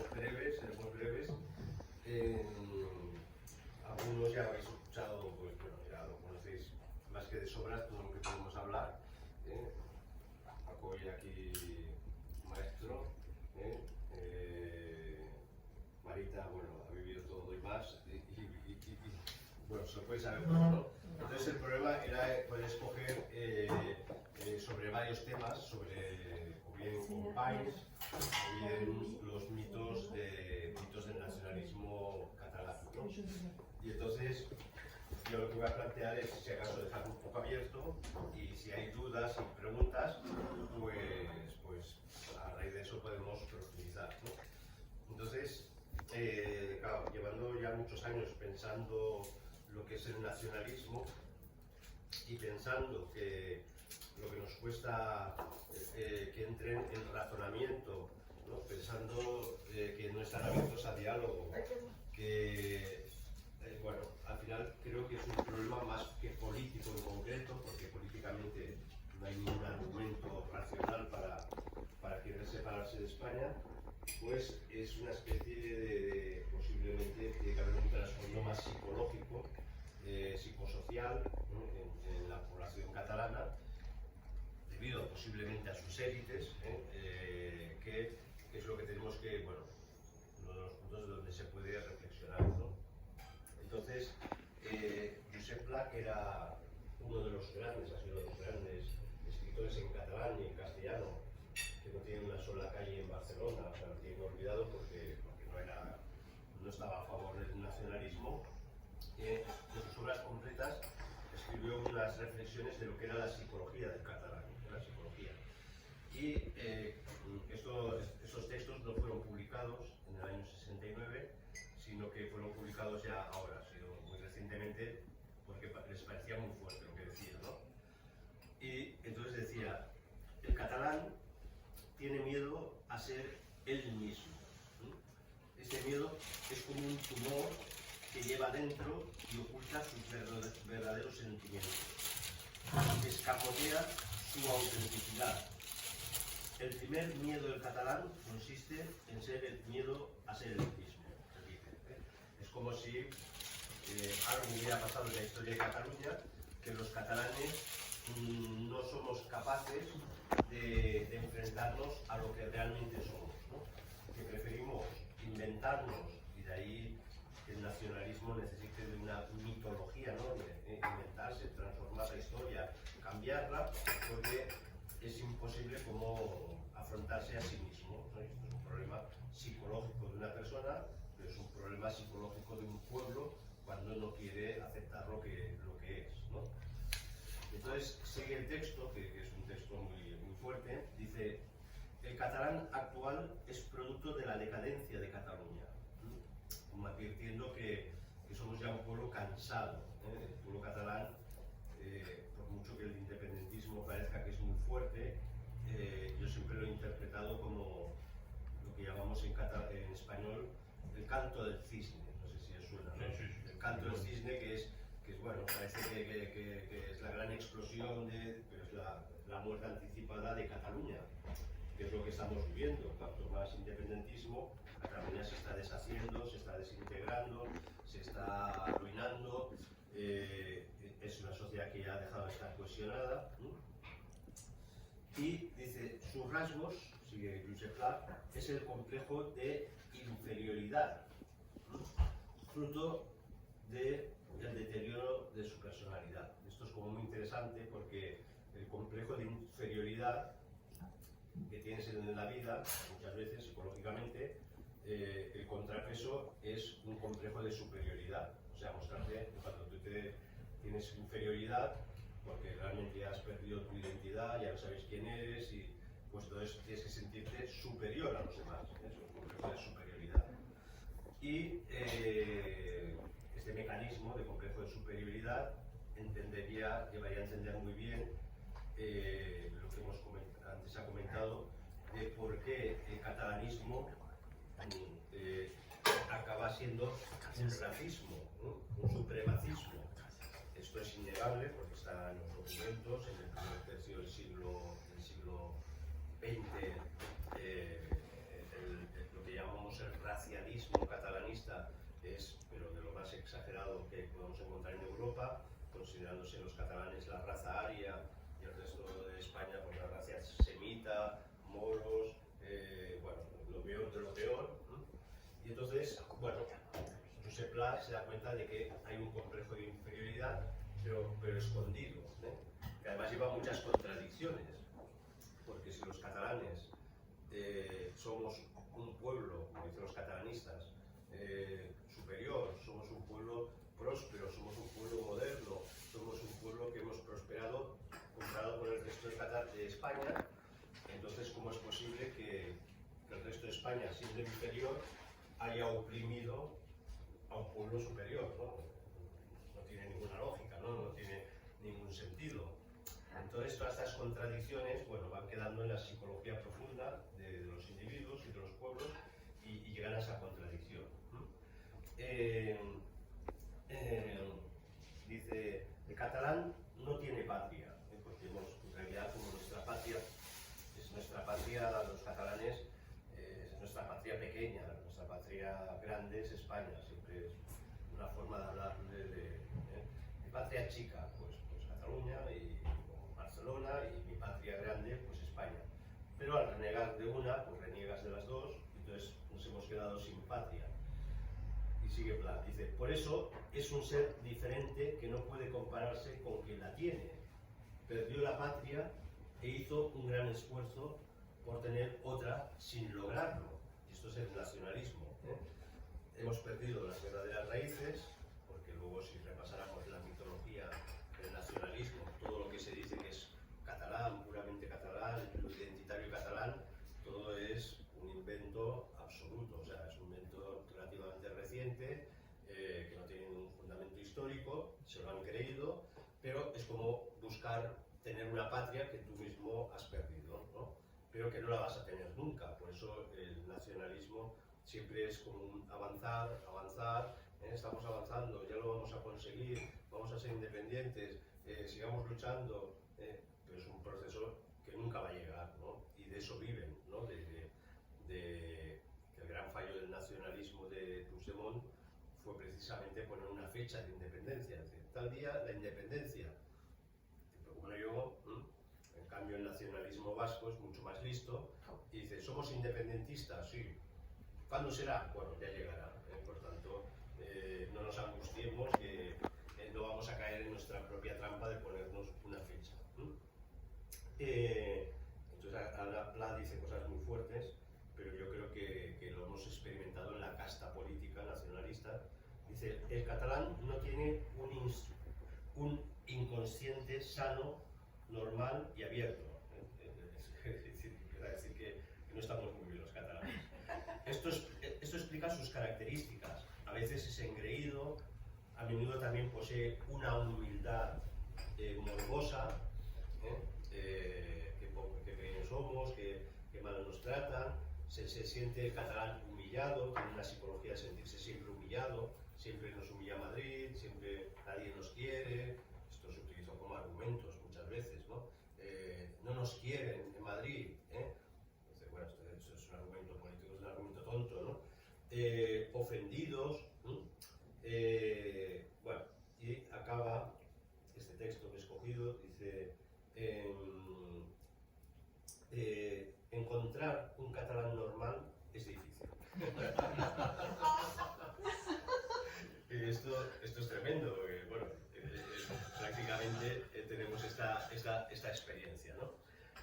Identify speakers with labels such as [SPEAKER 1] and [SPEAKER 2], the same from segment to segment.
[SPEAKER 1] seremos breves. Algunos ya habéis escuchado, pues bueno, ya lo conocéis más que de sobras todo lo que podemos hablar. Paco hoy aquí maestro. Marita, bueno, ha vivido todo y más. Bueno, se puede saber todo, ¿no? Entonces el problema era poder escoger sobre varios temas, sobre o bien Companys, o bien los mitos del nacionalismo catalán, ¿no? Y entonces yo lo que voy a plantear es, si acaso, dejarlo un poco abierto, y si hay dudas y preguntas, pues a raíz de eso podemos profundizar, ¿no? Entonces, claro, llevando ya muchos años pensando lo que es el nacionalismo y pensando que lo que nos cuesta que entren en razonamiento, ¿no? Pensando que no están abiertos a diálogo, que bueno, al final creo que es un problema más que político en concreto, porque políticamente no hay ningún argumento racional para querer separarse de España. Pues es una especie de posiblemente tiene que haber un trasfondo más psicológico, psicosocial, ¿no? en la población catalana, debido posiblemente a sus élites, que es lo que tenemos que, bueno, uno de los puntos donde se puede reflexionar, ¿no? Entonces, Josep Pla era uno de los grandes, ha sido de los grandes escritores en catalán y en castellano, que no tiene una sola calle en Barcelona, o sea, lo tiene olvidado porque no estaba a favor del nacionalismo. En sus obras completas escribió unas reflexiones de lo que era la psicología del catalán, la psicología. Y esos textos no fueron publicados en el año 69, sino que fueron publicados ya ahora, ha sido muy recientemente, porque les parecía muy fuerte lo que decía, ¿no? Y entonces decía, el catalán tiene miedo a ser él mismo. Ese miedo es como un tumor que lleva dentro y oculta sus verdaderos sentimientos. Escamotea su autenticidad. El primer miedo del catalán consiste en ser el miedo a ser el mismo. Es como si algo hubiera pasado en la historia de Cataluña, que los catalanes no somos capaces de enfrentarnos a lo que realmente somos, ¿no? Que preferimos inventarnos, y de ahí que el nacionalismo necesite de una mitología, ¿no? De inventarse, transformar la historia, cambiarla, porque es imposible como afrontarse a sí mismo, ¿no? Esto es un problema psicológico de una persona, pero es un problema psicológico de un pueblo cuando no quiere aceptar lo que es, ¿no? Entonces sigue el texto, que es un texto muy, muy fuerte, dice: el catalán actual es producto de la decadencia de Cataluña, como advirtiendo que somos ya un pueblo cansado, el pueblo catalán, por mucho que el independentismo parezca que es muy fuerte, yo siempre lo he interpretado como lo que llamamos en español el canto del cisne, no sé si os suena, ¿no?
[SPEAKER 2] Sí, sí, sí.
[SPEAKER 1] El canto del cisne, que es bueno, parece que es la gran explosión, pero es la muerte anticipada de Cataluña, que es lo que estamos viviendo. Cuanto más independentismo, Cataluña se está deshaciendo, se está desintegrando, se está arruinando, es una sociedad que ya ha dejado de estar cohesionada, ¿no? Y dice, sus rasgos, sigue Josep Pla, es el complejo de inferioridad, ¿no? Fruto del deterioro de su personalidad. Esto es como muy interesante porque el complejo de inferioridad que tienes en la vida, muchas veces psicológicamente, el contrapeso es un complejo de superioridad. O sea, mostrarte cuando tú tienes inferioridad, porque realmente has perdido tu identidad, ya no sabes quién eres, y pues entonces tienes que sentirte superior a los demás. Es un complejo de superioridad. Y este mecanismo de complejo de superioridad llevaría a entender muy bien lo que antes ha comentado, de por qué el catalanismo acaba siendo un racismo, ¿no? Un supremacismo. Esto es innegable porque está en los documentos, en el primer tercio del siglo XX, lo que llamamos el se da cuenta de que hay un complejo de inferioridad, pero escondido, que además lleva muchas contradicciones, porque si los catalanes somos un pueblo, como dicen los catalanistas, superior, somos un pueblo próspero, somos un pueblo moderno, somos un pueblo que hemos prosperado comparado con el resto de España, entonces ¿cómo es posible que el resto de España, siendo inferior, haya oprimido a un pueblo superior? No tiene ninguna lógica, no tiene ningún sentido. Entonces todas estas contradicciones, bueno, van quedando en la psicología profunda de los individuos y de los pueblos y llegan a esa contradicción. Dice, el catalán no tiene patria, porque en realidad como nuestra patria es nuestra patria, los catalanes, es nuestra patria pequeña, nuestra patria grande es España, siempre es una forma de hablar de patria chica, pues Cataluña y Barcelona, y mi patria grande, pues España. Pero al renegar de una, pues reniegas de las dos, entonces nos hemos quedado sin patria. Y sigue Pla, dice, por eso es un ser diferente que no puede compararse con quien la tiene. Perdió la patria e hizo un gran esfuerzo por tener otra sin lograrlo. Y esto es el nacionalismo. Hemos perdido las verdaderas raíces, porque luego si repasáramos la mitología del nacionalismo, todo lo que se dice que es catalán, puramente catalán, lo identitario catalán, todo es un invento absoluto, o sea, es un invento relativamente reciente, que no tiene ningún fundamento histórico, se lo han creído, pero es como buscar tener una patria que tú mismo has perdido, ¿no? Pero que no la vas a tener nunca. Por eso el nacionalismo siempre es como un avanzar, estamos avanzando, ya lo vamos a conseguir, vamos a ser independientes, sigamos luchando, pero es un proceso que nunca va a llegar, ¿no? Y de eso viven, ¿no? Que el gran fallo del nacionalismo de Puigdemont fue precisamente poner una fecha de independencia, es decir, tal día la independencia. Bueno, yo, en cambio el nacionalismo vasco es mucho más listo y dice, somos independentistas, sí. ¿Cuándo será? Bueno, ya llegará. Por tanto, no nos angustiemos, que no vamos a caer en nuestra propia trampa de ponernos una fecha. Entonces, ahora Pla dice cosas muy fuertes, pero yo creo que lo hemos experimentado en la casta política nacionalista. Dice, el catalán no tiene un inconsciente sano, normal y abierto. Es decir, que no estamos muy bien los catalanes. Esto explica sus características. A veces es engreído, a menudo también posee una humildad morbosa, que pequeños somos, que mal nos tratan, se siente el catalán humillado, tiene una psicología de sentirse siempre humillado, siempre nos humilla Madrid, siempre nadie nos quiere. Esto se utilizó como argumentos muchas veces, ¿no? No nos quieren en Madrid, Entonces, bueno, esto es un argumento político, es un argumento tonto, ¿no? Ofendidos, bueno, y acaba este texto que he escogido, dice, encontrar un catalán normal es difícil. Esto es tremendo, porque, bueno, prácticamente tenemos esta experiencia, ¿no?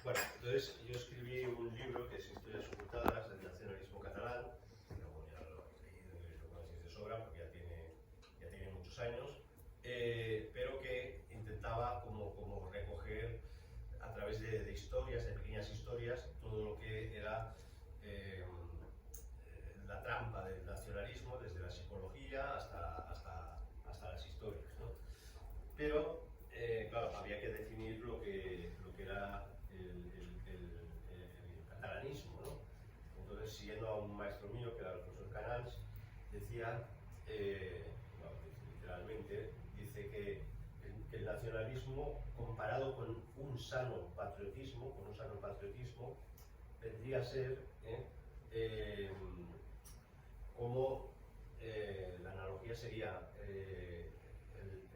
[SPEAKER 1] Bueno, entonces yo escribí un libro que es Historias ocultadas del nacionalismo catalán, que luego ya lo habéis leído y lo conocéis de sobra porque ya tiene muchos años, pero que intentaba como recoger a través de historias, de pequeñas historias, todo lo que era la trampa del nacionalismo, desde la psicología hasta las historias, ¿no? Pero, claro, había que definir lo que era el catalanismo, ¿no? Entonces, siguiendo a un maestro mío, que era el profesor Canals, decía, literalmente, dice que el nacionalismo, comparado con un sano patriotismo, vendría a ser como la analogía sería el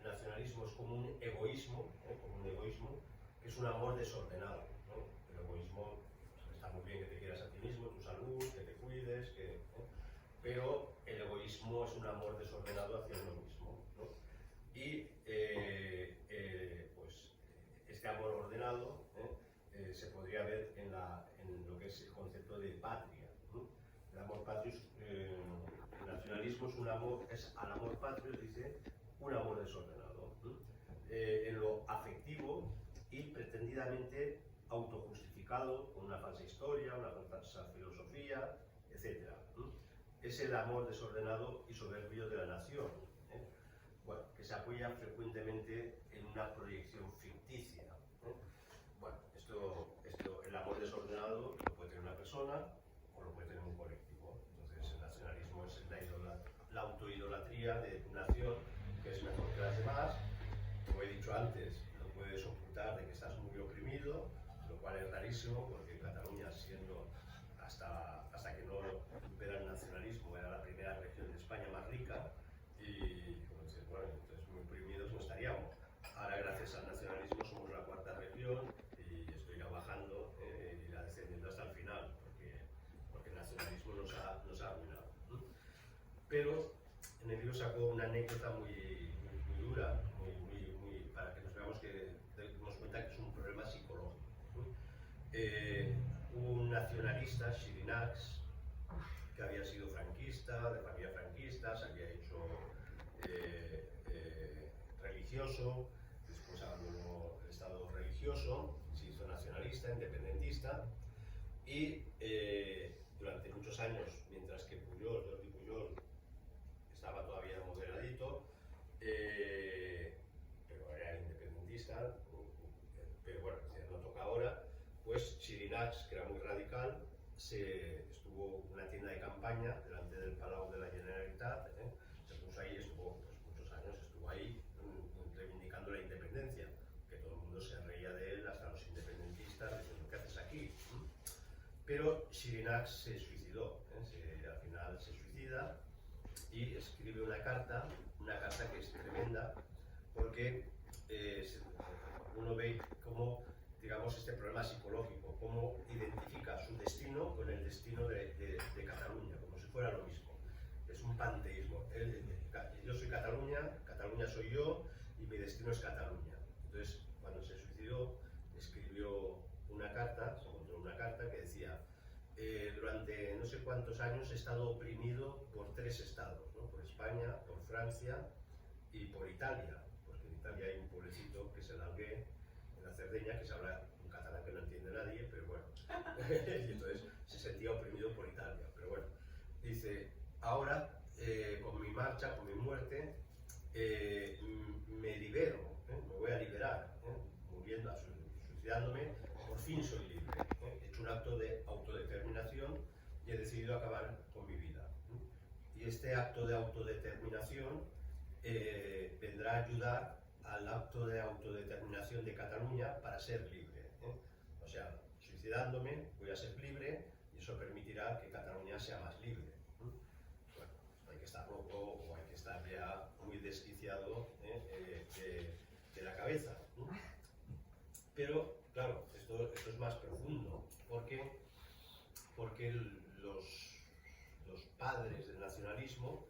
[SPEAKER 1] nacionalismo es como un egoísmo, que es un amor desordenado, ¿no? El egoísmo, está muy bien que te quieras a ti mismo, tu salud, que te cuides, pero el egoísmo mismo es un amor desordenado hacia uno mismo, ¿no? Y pues este amor ordenado se podría ver en lo que es el concepto de patria, ¿no? El amor patrio, el nacionalismo es un amor, es al amor patrio, dice, un amor desordenado, ¿no? En lo afectivo y pretendidamente autojustificado con una falsa historia, una falsa filosofía, etc. Es el amor desordenado y soberbio de la nación, bueno, que se apoya frecuentemente en una proyección ficticia. Bueno, el amor desordenado lo puede tener una persona o lo puede tener un colectivo. Entonces el nacionalismo es la autoidolatría de tu nación, que es mejor que las demás. Como he dicho antes, no puedes ocultar de que estás muy oprimido, lo cual es rarísimo porque Cataluña, siendo hasta que no impera el nacionalismo, era la primera región de España más rica, y como dices, bueno, entonces muy oprimidos no estaríamos. Ahora, gracias al nacionalismo, somos la cuarta región y esto irá bajando, irá descendiendo hasta el final, porque el nacionalismo nos ha arruinado. Pero en el libro sacó una anécdota muy dura, para que nos veamos demos cuenta que es un problema psicológico. Un nacionalista, Xirinacs, que había sido franquista, de familia franquista, se había hecho religioso, después abandonó el estado religioso, se hizo nacionalista, independentista, y durante muchos años, mientras que Jordi Pujol estaba todavía moderadito, pero era independentista, pero bueno, no toca ahora, pues Xirinacs, que era muy radical, estuvo en una tienda de campaña delante del Palau de la Generalitat, se puso ahí, estuvo pues, muchos años, estuvo ahí reivindicando la independencia, que todo el mundo se reía de él, hasta los independentistas, diciendo, ¿qué haces aquí? Pero Xirinacs se suicidó, al final se suicida y escribe una carta que es tremenda, porque uno ve cómo, digamos, este problema psicológico, cómo identifica su destino con el destino de Cataluña, como si fuera lo mismo. Es un panteísmo. Yo soy Cataluña, Cataluña soy yo, y mi destino es Cataluña. Entonces, cuando se suicidó, escribió una carta, se encontró una carta que decía, durante no sé cuántos años he estado oprimido por 3 estados, ¿no? Por España, por Francia y por Italia, porque en Italia hay un pueblecito que es el Alguer, en la Cerdeña, que se habla un catalán que no entiende nadie, pero bueno, y entonces se sentía oprimido por Italia, pero bueno, dice, ahora con mi marcha, con mi muerte, me libero, me voy a liberar, muriendo, suicidándome, por fin soy libre, he hecho un acto de autodeterminación y he decidido acabar con mi vida. Y este acto de autodeterminación vendrá a ayudar al acto de autodeterminación de Cataluña para ser libre. O sea, suicidándome voy a ser libre y eso permitirá que Cataluña sea más libre. Bueno, hay que estar loco o hay que estar ya muy desquiciado de la cabeza. Pero, claro, esto es más profundo, porque los padres del nacionalismo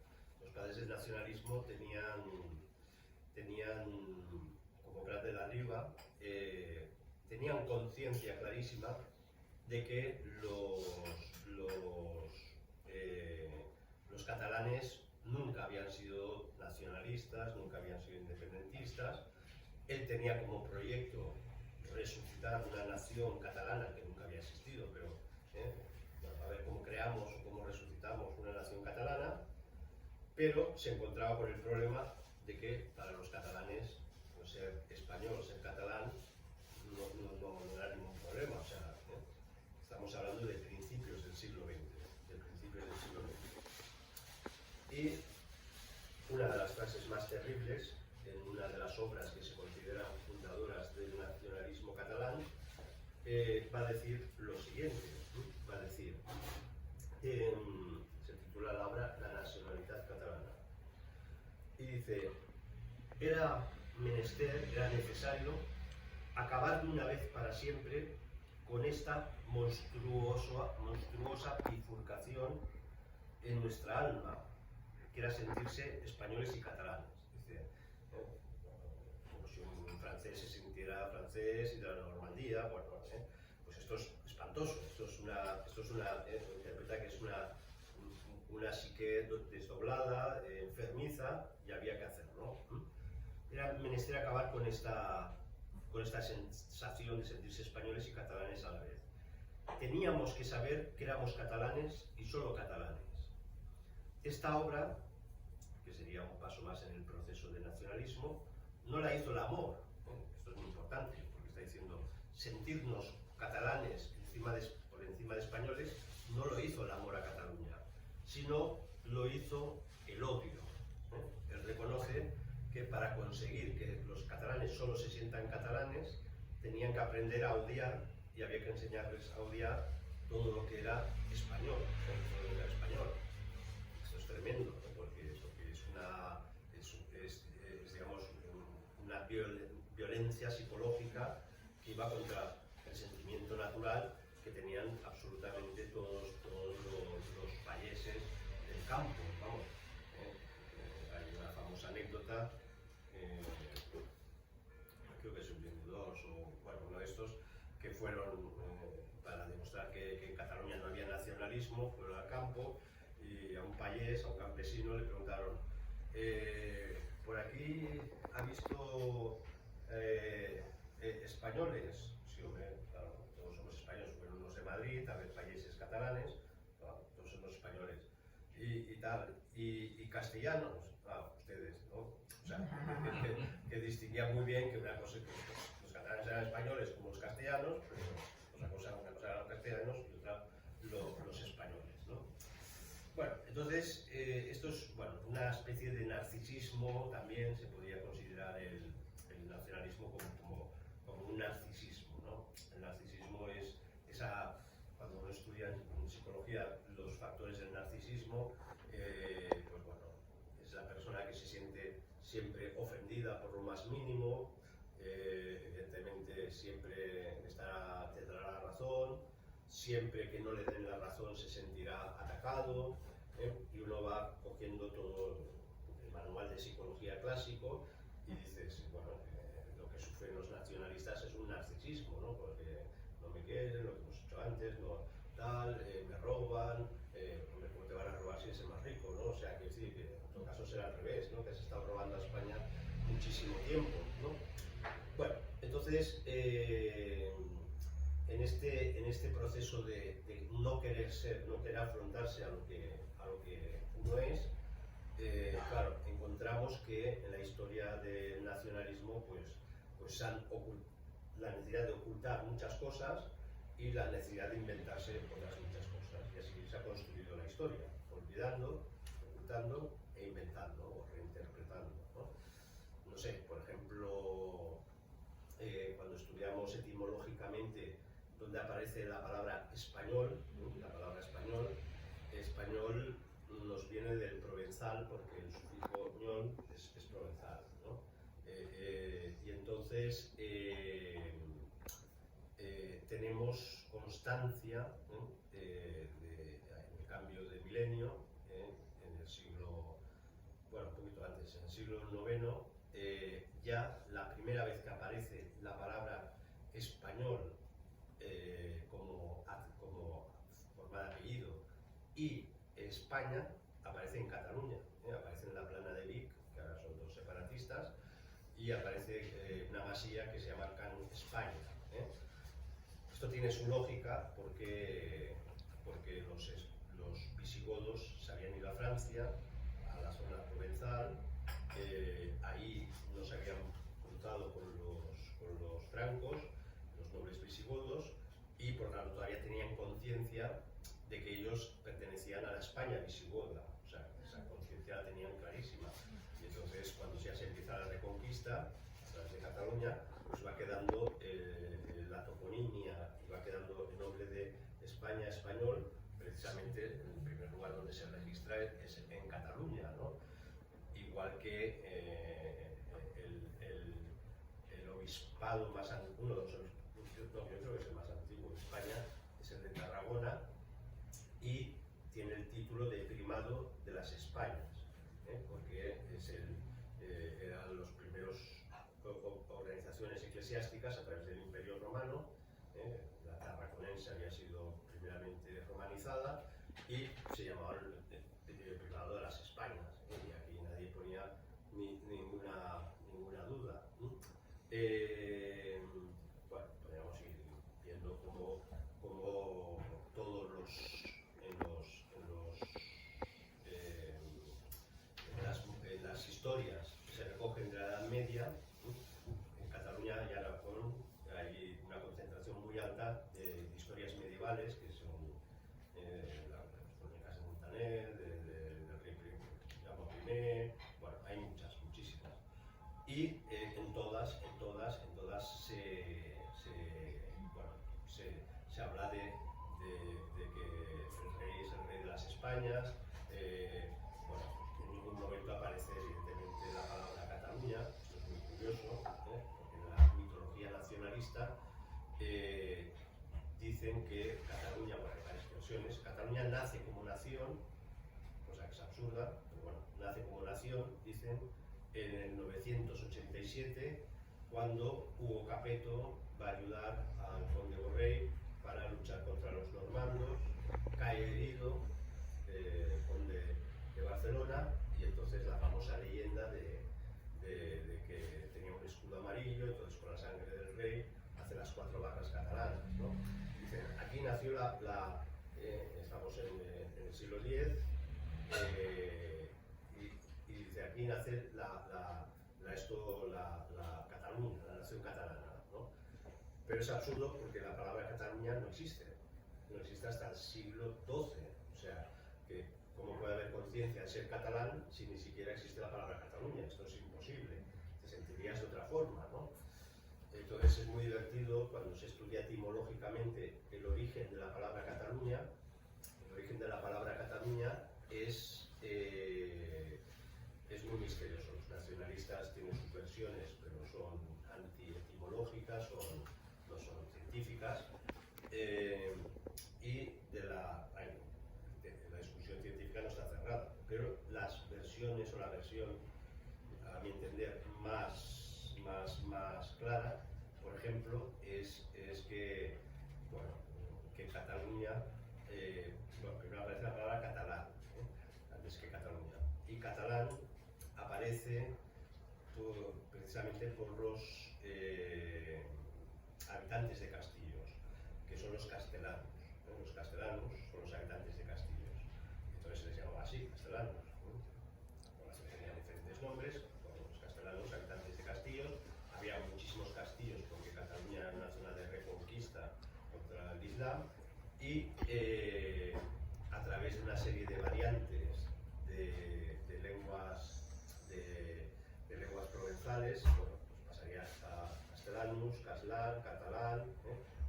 [SPEAKER 1] tenían como Prat de la Riba, tenían conciencia clarísima de que los catalanes nunca habían sido nacionalistas, nunca habían sido independentistas. Él tenía como proyecto resucitar una nación catalana que nunca había existido, pero bueno, a ver cómo creamos o cómo resucitamos una nación catalana, pero se encontraba con el problema de que para los catalanes, no ser español, ser catalán, no era ningún problema. O sea, estamos hablando de principios del siglo XX, Y una de las frases más terribles en una de las obras que se consideran fundadoras del nacionalismo catalán, va a decir lo siguiente, va a decir, se titula la obra La nacionalidad catalana, y dice, era necesario acabar de una vez para siempre con esta monstruosa bifurcación en nuestra alma, que era sentirse españoles y catalanes. Dice, como si un francés se sintiera francés y de la Normandía, bueno, pues esto es espantoso, esto es una interpreta que es una psique desdoblada, enfermiza, y había que hacerlo, ¿no? Era menester acabar con esta sensación de sentirse españoles y catalanes a la vez. Teníamos que saber que éramos catalanes y solo catalanes. Esta obra, que sería un paso más en el proceso de nacionalismo, no la hizo el amor. Esto es muy importante, porque está diciendo sentirnos catalanes por encima de españoles, no lo hizo el amor a Cataluña, sino lo hizo el odio. Él reconoce que para conseguir que los catalanes solo se sientan catalanes, tenían que aprender a odiar, y había que enseñarles a odiar todo lo que era español, todo lo que era español. Esto es tremendo, ¿no? Porque es digamos, una violencia psicológica que iba contra el sentimiento natural que tenían absolutamente todos los payeses del campo, vamos. Hay una famosa anécdota, creo que es un vendedor o bueno, uno de estos, que fueron para demostrar que en Cataluña no había nacionalismo, fueron al campo y a un payés, a un campesino, le preguntaron, ¿por aquí ha visto españoles? Sí, hombre, claro, todos somos españoles, fueron unos de Madrid, tal vez payeses catalanes, claro, todos somos españoles. Y tal, y castellanos, ustedes, ¿no? O sea, que distinguían muy bien que una cosa que los catalanes eran españoles como los castellanos, pero una cosa eran los castellanos y otra los españoles, ¿no? Bueno, entonces, esto es una especie de narcisismo, también se podría considerar el nacionalismo como un narcisismo, ¿no? El narcisismo es cuando uno estudia en psicología los factores del narcisismo, pues bueno, es la persona que se siente siempre ofendida por lo más mínimo, evidentemente siempre tendrá la razón, siempre que no le den la razón se sentirá atacado, y uno va cogiendo todo el manual de psicología clásico y dices, bueno, lo que sufren los nacionalistas es un narcisismo, ¿no? Porque no me quieren, lo que hemos hecho antes, no tal, me roban, hombre, ¿cómo te van a robar si eres el más rico, ¿no? O sea, que decir, que en todo caso será al revés, ¿no? Que has estado robando a España muchísimo tiempo, ¿no? Bueno, entonces, en este proceso de no querer ser, no querer afrontarse a lo que uno es, claro, encontramos que en la historia del nacionalismo pues la necesidad de ocultar muchas cosas y la necesidad de inventarse otras muchas cosas. Y así se ha construido la historia, olvidando, ocultando e inventando o reinterpretando, ¿no? No sé, por ejemplo, cuando estudiamos etimológicamente donde aparece la palabra español, la palabra español nos viene del provenzal porque el sufijo ñol es provenzal, ¿no? Y entonces tenemos constancia en el cambio de milenio, en el siglo, bueno, un poquito antes, en el siglo IX, ya la primera vez que aparece la palabra español como forma de apellido, y España aparece en Cataluña, aparece en la plana de Vic, que ahora son dos separatistas, y aparece una masía que se llama Can España. Esto tiene su lógica porque los visigodos se habían ido a Francia, a la zona provenzal, ahí no se habían juntado con los francos, los nobles visigodos, y por tanto todavía tenían conciencia de que ellos pertenecían a la España visigoda, o sea, esa conciencia la tenían clarísima. Y entonces, cuando ya se empieza la reconquista, a través de Cataluña, pues va quedando la toponimia y va quedando el nombre de España español, precisamente en el primer lugar donde se registra es en Cataluña, ¿no? Igual que el obispado más antiguo, uno de los yo creo que es el más antiguo de España, es el de Tarragona, y tiene el título de primado de las Españas. porque eran los primeros organizaciones eclesiásticas a través del Imperio Romano. La Tarraconense había sido primeramente romanizada y se llamaba el Privado de las Españas, y aquí nadie ponía ninguna duda. Bueno, podríamos ir viendo cómo todos en las historias que se recogen de la Edad Media, en Cataluña y Aragón hay una concentración muy alta de historias medievales, que son las crónicas de Montaner, del rey Jaume I, bueno, hay muchísimas. Y en todas se habla de que el rey es el rey de las Españas. Bueno, en ningún momento aparece evidentemente la palabra Cataluña. Esto es muy curioso, porque en la mitología nacionalista dicen que Cataluña, bueno, hay varias versiones, Cataluña nace como nación, cosa que es absurda, pero bueno, nace como nación, dicen, en el 987, cuando Hugo Capeto va a ayudar al conde Borrell para luchar contra los normandos, cae herido, conde de Barcelona, y entonces la famosa leyenda de que tenía un escudo amarillo, entonces con la sangre del rey hace las 4 barras catalanas, ¿no? Dicen, aquí nació estamos en el siglo X, y dice, aquí nace la Cataluña, la nación catalana, ¿no? Pero es absurdo porque la palabra Cataluña no existe hasta el siglo XII, o sea, que ¿cómo puede haber conciencia de ser catalán si ni siquiera existe la palabra Cataluña? Esto es imposible, te sentirías de otra forma, ¿no? Entonces es muy divertido cuando se estudia etimológicamente el origen de la palabra Cataluña. El origen de la palabra Cataluña es muy misterioso. Los nacionalistas tienen sus versiones, pero son antietimológicas, no son científicas. Y la discusión científica no está cerrada, pero las versiones o la versión, a mi entender, más clara, por ejemplo, es que, bueno, que Cataluña, bueno, primero aparece la palabra catalán, antes que Cataluña, y catalán aparece precisamente por los habitantes de Castillos, que son los castelanos. Los castelanos son los habitantes de Castillos, entonces se les llamaba así, castelanos. La población tenía diferentes nombres, los castelanos, habitantes de Castillos. Había muchísimos castillos porque Cataluña era una zona de reconquista contra el Islam, y a través de una serie de variantes de lenguas provenzales, bueno, pues pasaría a castellanus, caslar, catalán,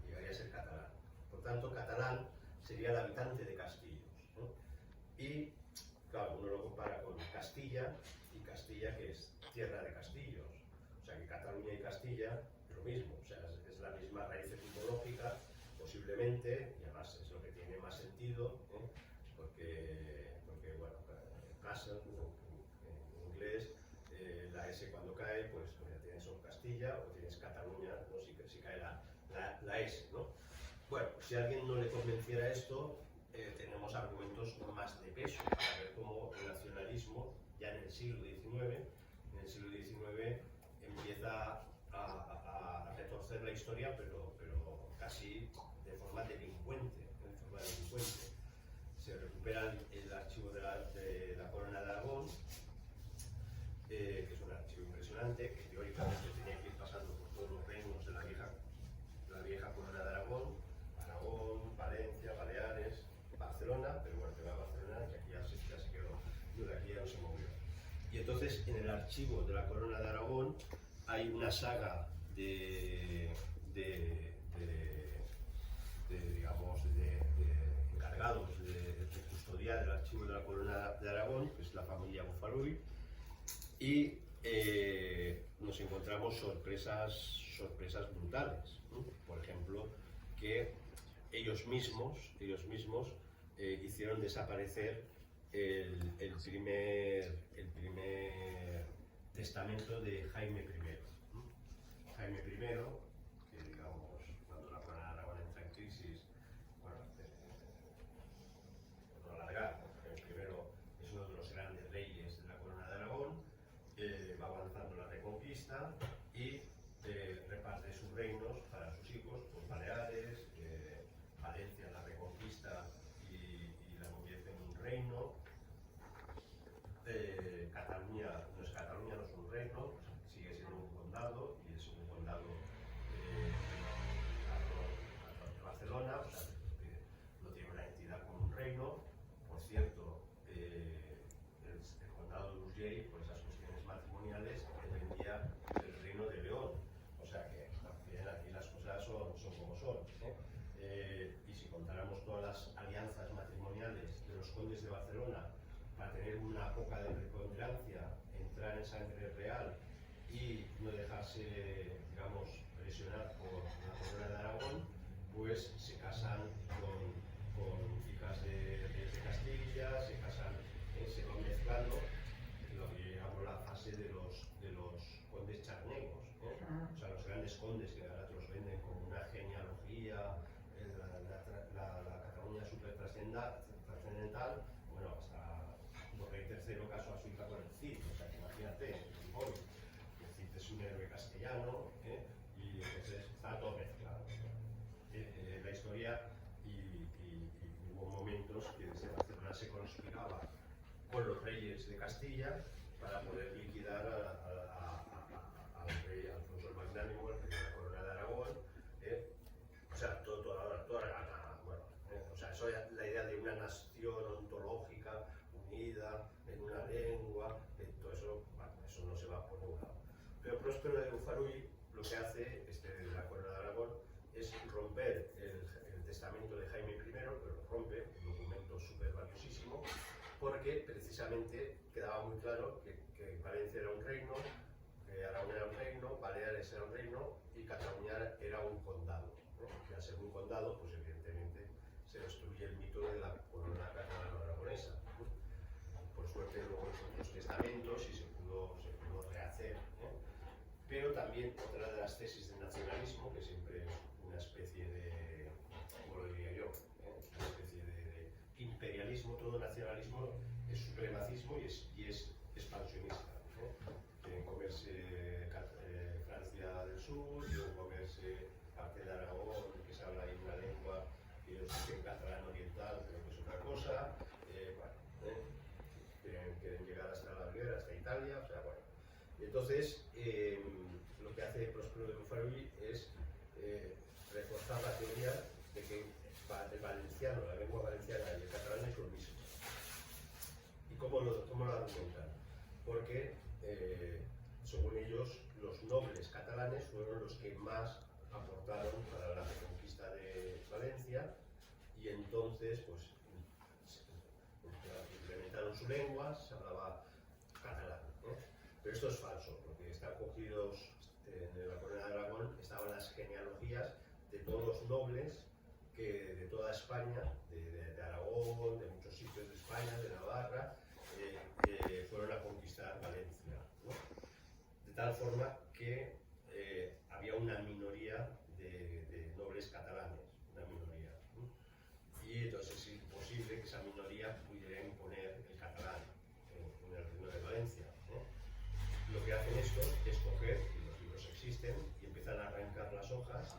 [SPEAKER 1] llegaría a ser catalán. Por tanto, catalán sería el habitante de Castillos, ¿no? Y claro, uno lo compara con Castilla, y Castilla, que es tierra de castillos. O sea que Cataluña y Castilla es lo mismo, o sea, es la misma raíz etimológica, posiblemente, y además es lo que tiene más sentido, porque bueno, castle, en inglés, la S cuando cae, pues ya tienes o Castilla o tienes Cataluña, ¿no? si cae la S, ¿no? Bueno, si a alguien no le convenciera esto, tenemos argumentos más de peso para ver cómo el nacionalismo, ya en el siglo XIX, empieza a retorcer la historia, pero casi de forma delincuente, Se recupera el archivo de la Corona de Aragón, que es un archivo impresionante, que teóricamente tenía que ir pasando por todos los reinos de la vieja Corona de Aragón, Valencia, Baleares, Barcelona, pero bueno, que va a Barcelona, que aquí ya se quedó, de aquí ya no se movió. Y entonces en el archivo de la Corona de Aragón hay una saga de encargados de custodiar el archivo de la Corona de Aragón, que es la familia Bofarull, y nos encontramos sorpresas brutales, ¿no? Por ejemplo, que ellos mismos hicieron desaparecer el primer testamento de Jaime I. Jaime I, que digamos, cuando la corona de Aragón entra en crisis, bueno, por no alargar, Jaime I es uno de los grandes reyes de la corona de Aragón, va avanzando la reconquista y reparte sus reinos para sus hijos, pues Baleares, Valencia la reconquista y la convierte en un reino. Cataluña no es un reino, sigue siendo un condado y es un condado de Barcelona, o sea, no tiene una entidad como un reino. Por cierto, el condado de Urgell, por esas cuestiones matrimoniales, dependía del reino de León, o sea que también aquí las cosas son como son. Y si contáramos todas las alianzas matrimoniales de los condes de Barcelona para tener una poca de preponderancia, entrar en sangre real y no dejarse, digamos, presionar por la corona de Aragón, pues se casan con hijas de Castilla, se casan, se van mezclando lo que llamamos la fase de los condes charnegos, o sea, los grandes condes que ahora te los venden como una genealogía, la Cataluña súper trascendental, bueno, hasta Borrell III casó a su hija con el Cid, o sea que imagínate, el Cid es un héroe castellano, y entonces está todo mezclado. La historia y hubo momentos que desde Barcelona se conspiraba con los reyes de Castilla para poder liquidar al rey Alfonso el Magnánimo, el rey de la corona de Aragón. O sea, o sea, eso es la idea de una nación ontológica unida en una lengua, todo eso, bueno, eso no se va por ningún lado. Pero Próspero de Bofarull lo que hace, de la corona de Aragón, es romper el testamento de Jaime I, pero lo rompe, un documento súper valiosísimo, porque precisamente quedaba muy claro que Valencia era un reino, que Aragón era un reino, Baleares era un reino y Cataluña era un condado. Y al ser un condado, pues evidentemente se destruye el mito de la corona catalano-aragonesa. Por suerte luego los testamentos y se pudo rehacer. Pero también otra de las tesis del nacionalismo, que siempre es una especie de, como lo diría yo, una especie de imperialismo, todo nacionalismo es supremacismo y es expansionista. Quieren comerse Francia del Sur, quieren comerse parte de Aragón, que se habla ahí una lengua que ellos dicen catalán oriental, pero que es otra cosa. Quieren llegar hasta la Riviera, hasta Italia, o sea, bueno. Entonces, lo que hace Próspero de Bofarull es reforzar la teoría de que el valenciano, la lengua valenciana y el catalán es lo mismo. ¿Y cómo lo argumentan? Porque, según ellos, los nobles catalanes fueron los que más aportaron para la reconquista de Valencia y entonces, pues, implementaron su lengua, se hablaba catalán. Pero esto es falso, porque están cogidos en la corona de Aragón, estaban las genealogías de todos los nobles de toda España, de Aragón, de muchos sitios de España, de Navarra, fueron a conquistar Valencia, ¿no? De tal forma que había una minoría de nobles catalanes, una minoría, ¿no? Y entonces es imposible que esa minoría pudiera imponer el catalán en el reino de Valencia, ¿no? Lo que hacen estos es coger, y los libros existen, y empiezan a arrancar las hojas,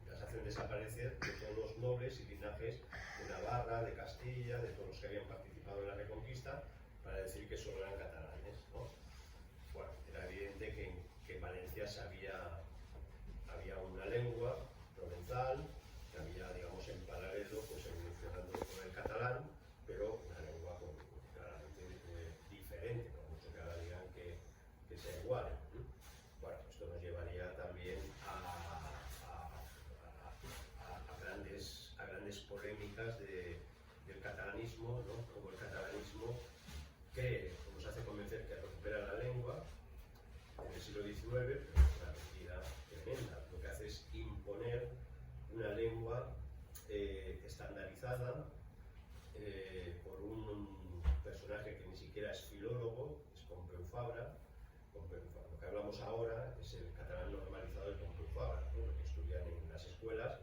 [SPEAKER 1] las hacen desaparecer de todos los nobles y linajes de Navarra, de Castilla, de todos los que habían participado en la Reconquista, para decir que solo eran catalanes, ¿no? Bueno, era evidente que en Valencia había una lengua provenzal, que había, digamos, en paralelo, pues evolucionando con el catalán, pero una lengua claramente diferente, por mucho que ahora digan que sea igual. Bueno, esto nos llevaría también a grandes polémicas del catalanismo, ¿no? Como el catalanismo que nos hace convencer que recupera la lengua en el siglo XIX, pero es una mentira tremenda. Lo que hace es imponer una lengua estandarizada por un personaje Fabra. Lo que hablamos ahora es el catalán normalizado de Pompeu Fabra, ¿no? Lo que estudian en las escuelas.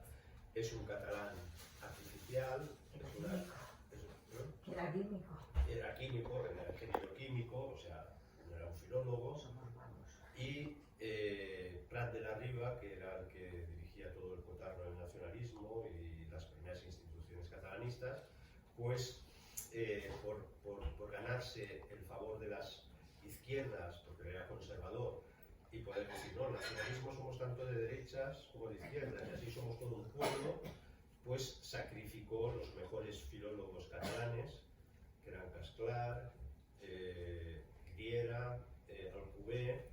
[SPEAKER 1] Es un catalán artificial,
[SPEAKER 2] Era químico.
[SPEAKER 1] Era químico, era ingeniero químico, o sea, no era un filólogo. Y Prat de la Riba, que era el que dirigía todo el cotarro del nacionalismo y las primeras instituciones catalanistas, pues por ganarse el favor de las izquierdas, porque era conservador, y poder decir, no, el nacionalismo somos tanto de derechas como de izquierdas, y así somos todo un pueblo, pues sacrificó los mejores filólogos catalanes, que eran Casclar, Griera, Alcubé,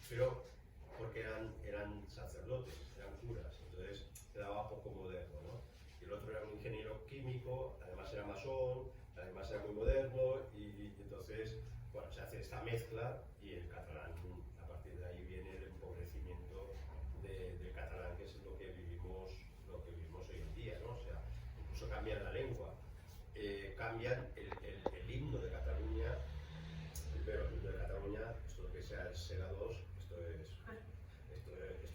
[SPEAKER 1] pero porque eran sacerdotes, eran curas, entonces quedaba poco moderno, ¿no? Y el otro era un ingeniero químico, además era masón, además era muy moderno, y entonces, bueno, se hace esta mezcla y el catalán, a partir de ahí viene el empobrecimiento del catalán, que es lo que vivimos hoy en día, ¿no? O sea, incluso cambian la lengua, cambian el himno de Cataluña, pero el himno de Cataluña, esto lo que sea el Segadors, esto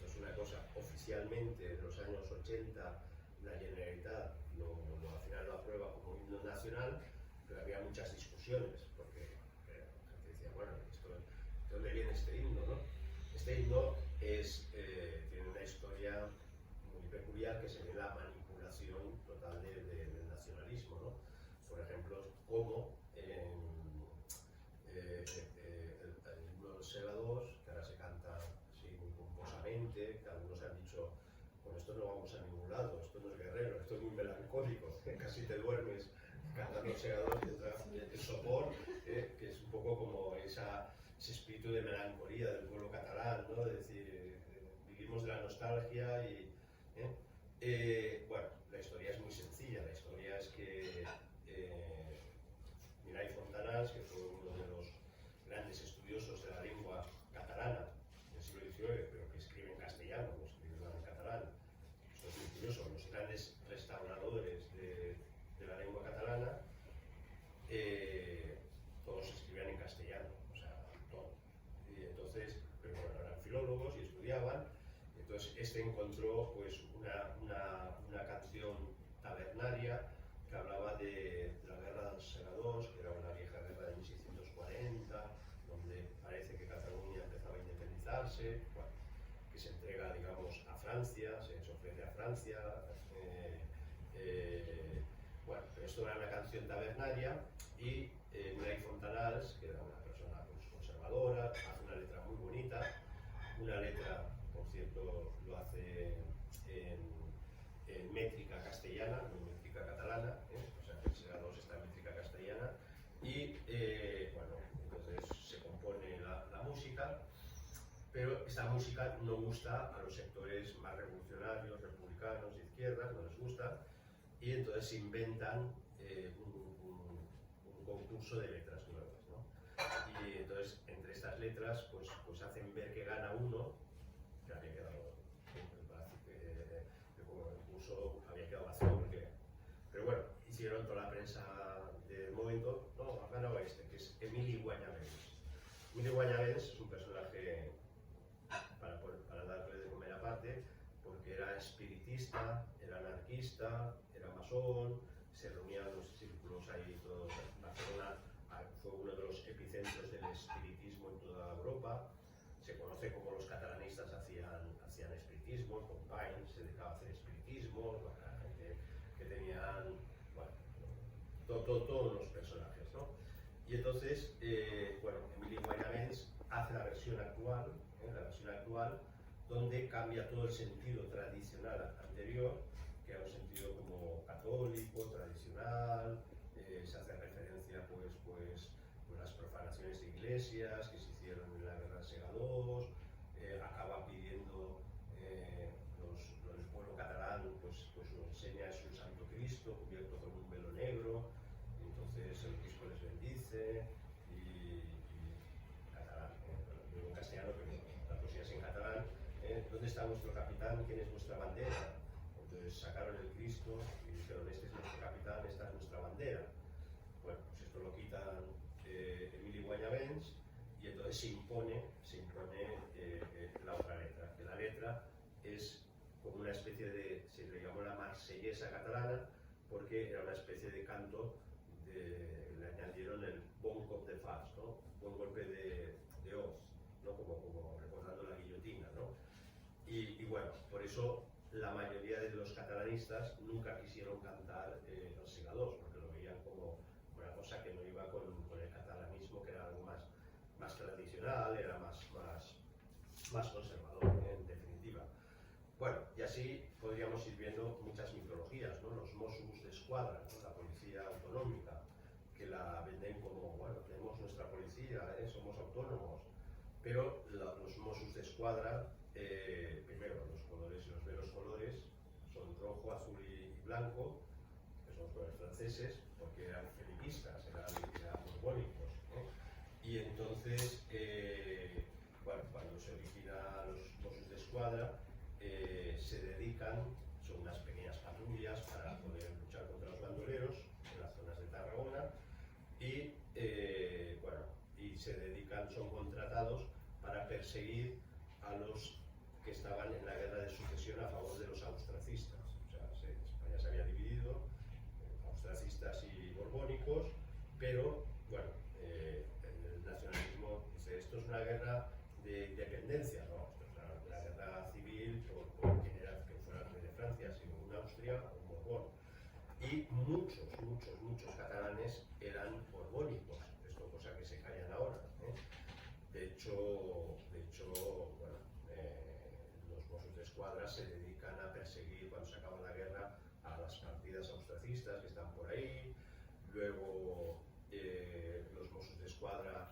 [SPEAKER 1] es una cosa, oficialmente en los años 80 la Generalitat al final lo aprueba como himno nacional, pero había muchas discusiones, porque la gente decía, bueno, ¿de dónde viene este himno, no? Este himno tiene una historia muy peculiar, que se ve la manipulación total del nacionalismo, ¿no? Por ejemplo, cómo el himno del Segadors, que ahora se canta así muy pomposamente, que algunos han dicho, bueno, esto no vamos a ningún lado, esto no es guerrero, esto es muy melancólico, casi te duermes cantando el Segadors, y el sopor, que es un poco como ese espíritu de melancolía del pueblo catalán, ¿no? Es decir, vivimos de la nostalgia y... bueno, la historia es muy sencilla, la historia es que Miray Fontanals, que fue uno de los grandes estudiosos de la lengua catalana del siglo XIX, pero que escribe en castellano, no escribe en catalán, esto es muy curioso, los grandes restauradores de la lengua catalana, todos escribían en castellano, o sea, todo. Y entonces, pero bueno, eran filólogos y estudiaban. Entonces este encontró pues una canción tabernaria que hablaba de la guerra dels Segadors, que era una vieja guerra de 1640, donde parece que Cataluña empezaba a independizarse, bueno, que se entrega, digamos, a Francia, se ofrece a Francia. Bueno, pero esto era una canción tabernaria y Miray Fontanals, que era una persona pues, conservadora, hace una letra muy bonita, una letra, por cierto, lo hace en métrica castellana, no en métrica catalana, o sea que el Segadors está en métrica castellana, y bueno, entonces se compone la música, pero esta música no gusta a los sectores más revolucionarios, republicanos, de izquierdas, no les gusta, y entonces se inventan un concurso de letras nuevas, ¿no? Y entonces entre estas letras pues hacen ver que gana uno, que había quedado, como el concurso había quedado vacío, pero bueno, hicieron toda la prensa del momento, no, ha ganado este, que es Emili Guanyabens. Emili Guanyabens es un personaje para darle de comer aparte, porque era espiritista, era anarquista, era masón, se reunían los círculos ahí todos. Barcelona fue uno de los epicentros del espiritismo en toda Europa. Se conoce como los catalanistas hacían espiritismo, Companys se dedicaba a hacer espiritismo, la gente que tenían, bueno, todos los personajes, ¿no? Y entonces, bueno, Emili Guanyabens hace la versión actual, donde cambia todo el sentido tradicional anterior, que era un sentido como católico, tradicional, se hace referencia pues las profanaciones de iglesias que se hicieron en la guerra de Segadors, acaba pidiendo el pueblo catalán pues lo enseña es un santo Cristo cubierto con un velo negro, y entonces el obispo les bendice y catalán, digo en castellano, pero la poesía es en catalán. ¿Dónde está vuestro capitán? ¿Quién es vuestra bandera? Entonces sacaron el Cristo y dijeron, este es nuestro capitán, esta es nuestra bandera. Bueno, pues esto lo quitan Emili Guanyabens entonces se impone la otra letra, que la letra es como una especie de, se le llamó la marsellesa catalana, porque era una especie de canto, le añadieron el bon cop de fas, ¿no? Buen golpe de hoz, ¿no? Como recordando la guillotina, ¿no? Y bueno, por eso la mayoría de los catalanistas nunca quisieron cantar los segadors, porque lo veían como una cosa que no iba con el catalanismo, que era algo más tradicional, era más conservador, en definitiva. Bueno, y así podríamos ir viendo muchas mitologías, ¿no? Los Mossos d'Esquadra, ¿no? La policía autonómica, que la venden como, bueno, tenemos nuestra policía, somos autónomos, pero los Mossos d'Esquadra, primero, los colores, los veros colores, son rojo, azul y blanco, que son los colores franceses, porque eran felipistas, eran borbónicos, ¿no? Y entonces, bueno, cuando se origina los Mossos d'Esquadra, se dedican, son unas pequeñas patrullas para poder luchar contra los bandoleros en las zonas de Tarragona y, bueno, y se dedican, son contratados para perseguir a los que estaban en la guerra de sucesión a favor de los austracistas. O sea, España se había dividido en austracistas y borbónicos, pero, bueno, el nacionalismo dice, esto es una guerra de independencia, ¿no? Esto es una guerra civil por quien era que fuera rey de Francia, sino un Austria o un Borbón. Y muchos catalanes eran borbónicos, esto cosa que se callan ahora, ¿eh? De hecho, bueno, los Mossos d'Esquadra se dedican a perseguir, cuando se acaba la guerra, a las partidas austracistas que están por ahí. Luego, los Mossos d'Esquadra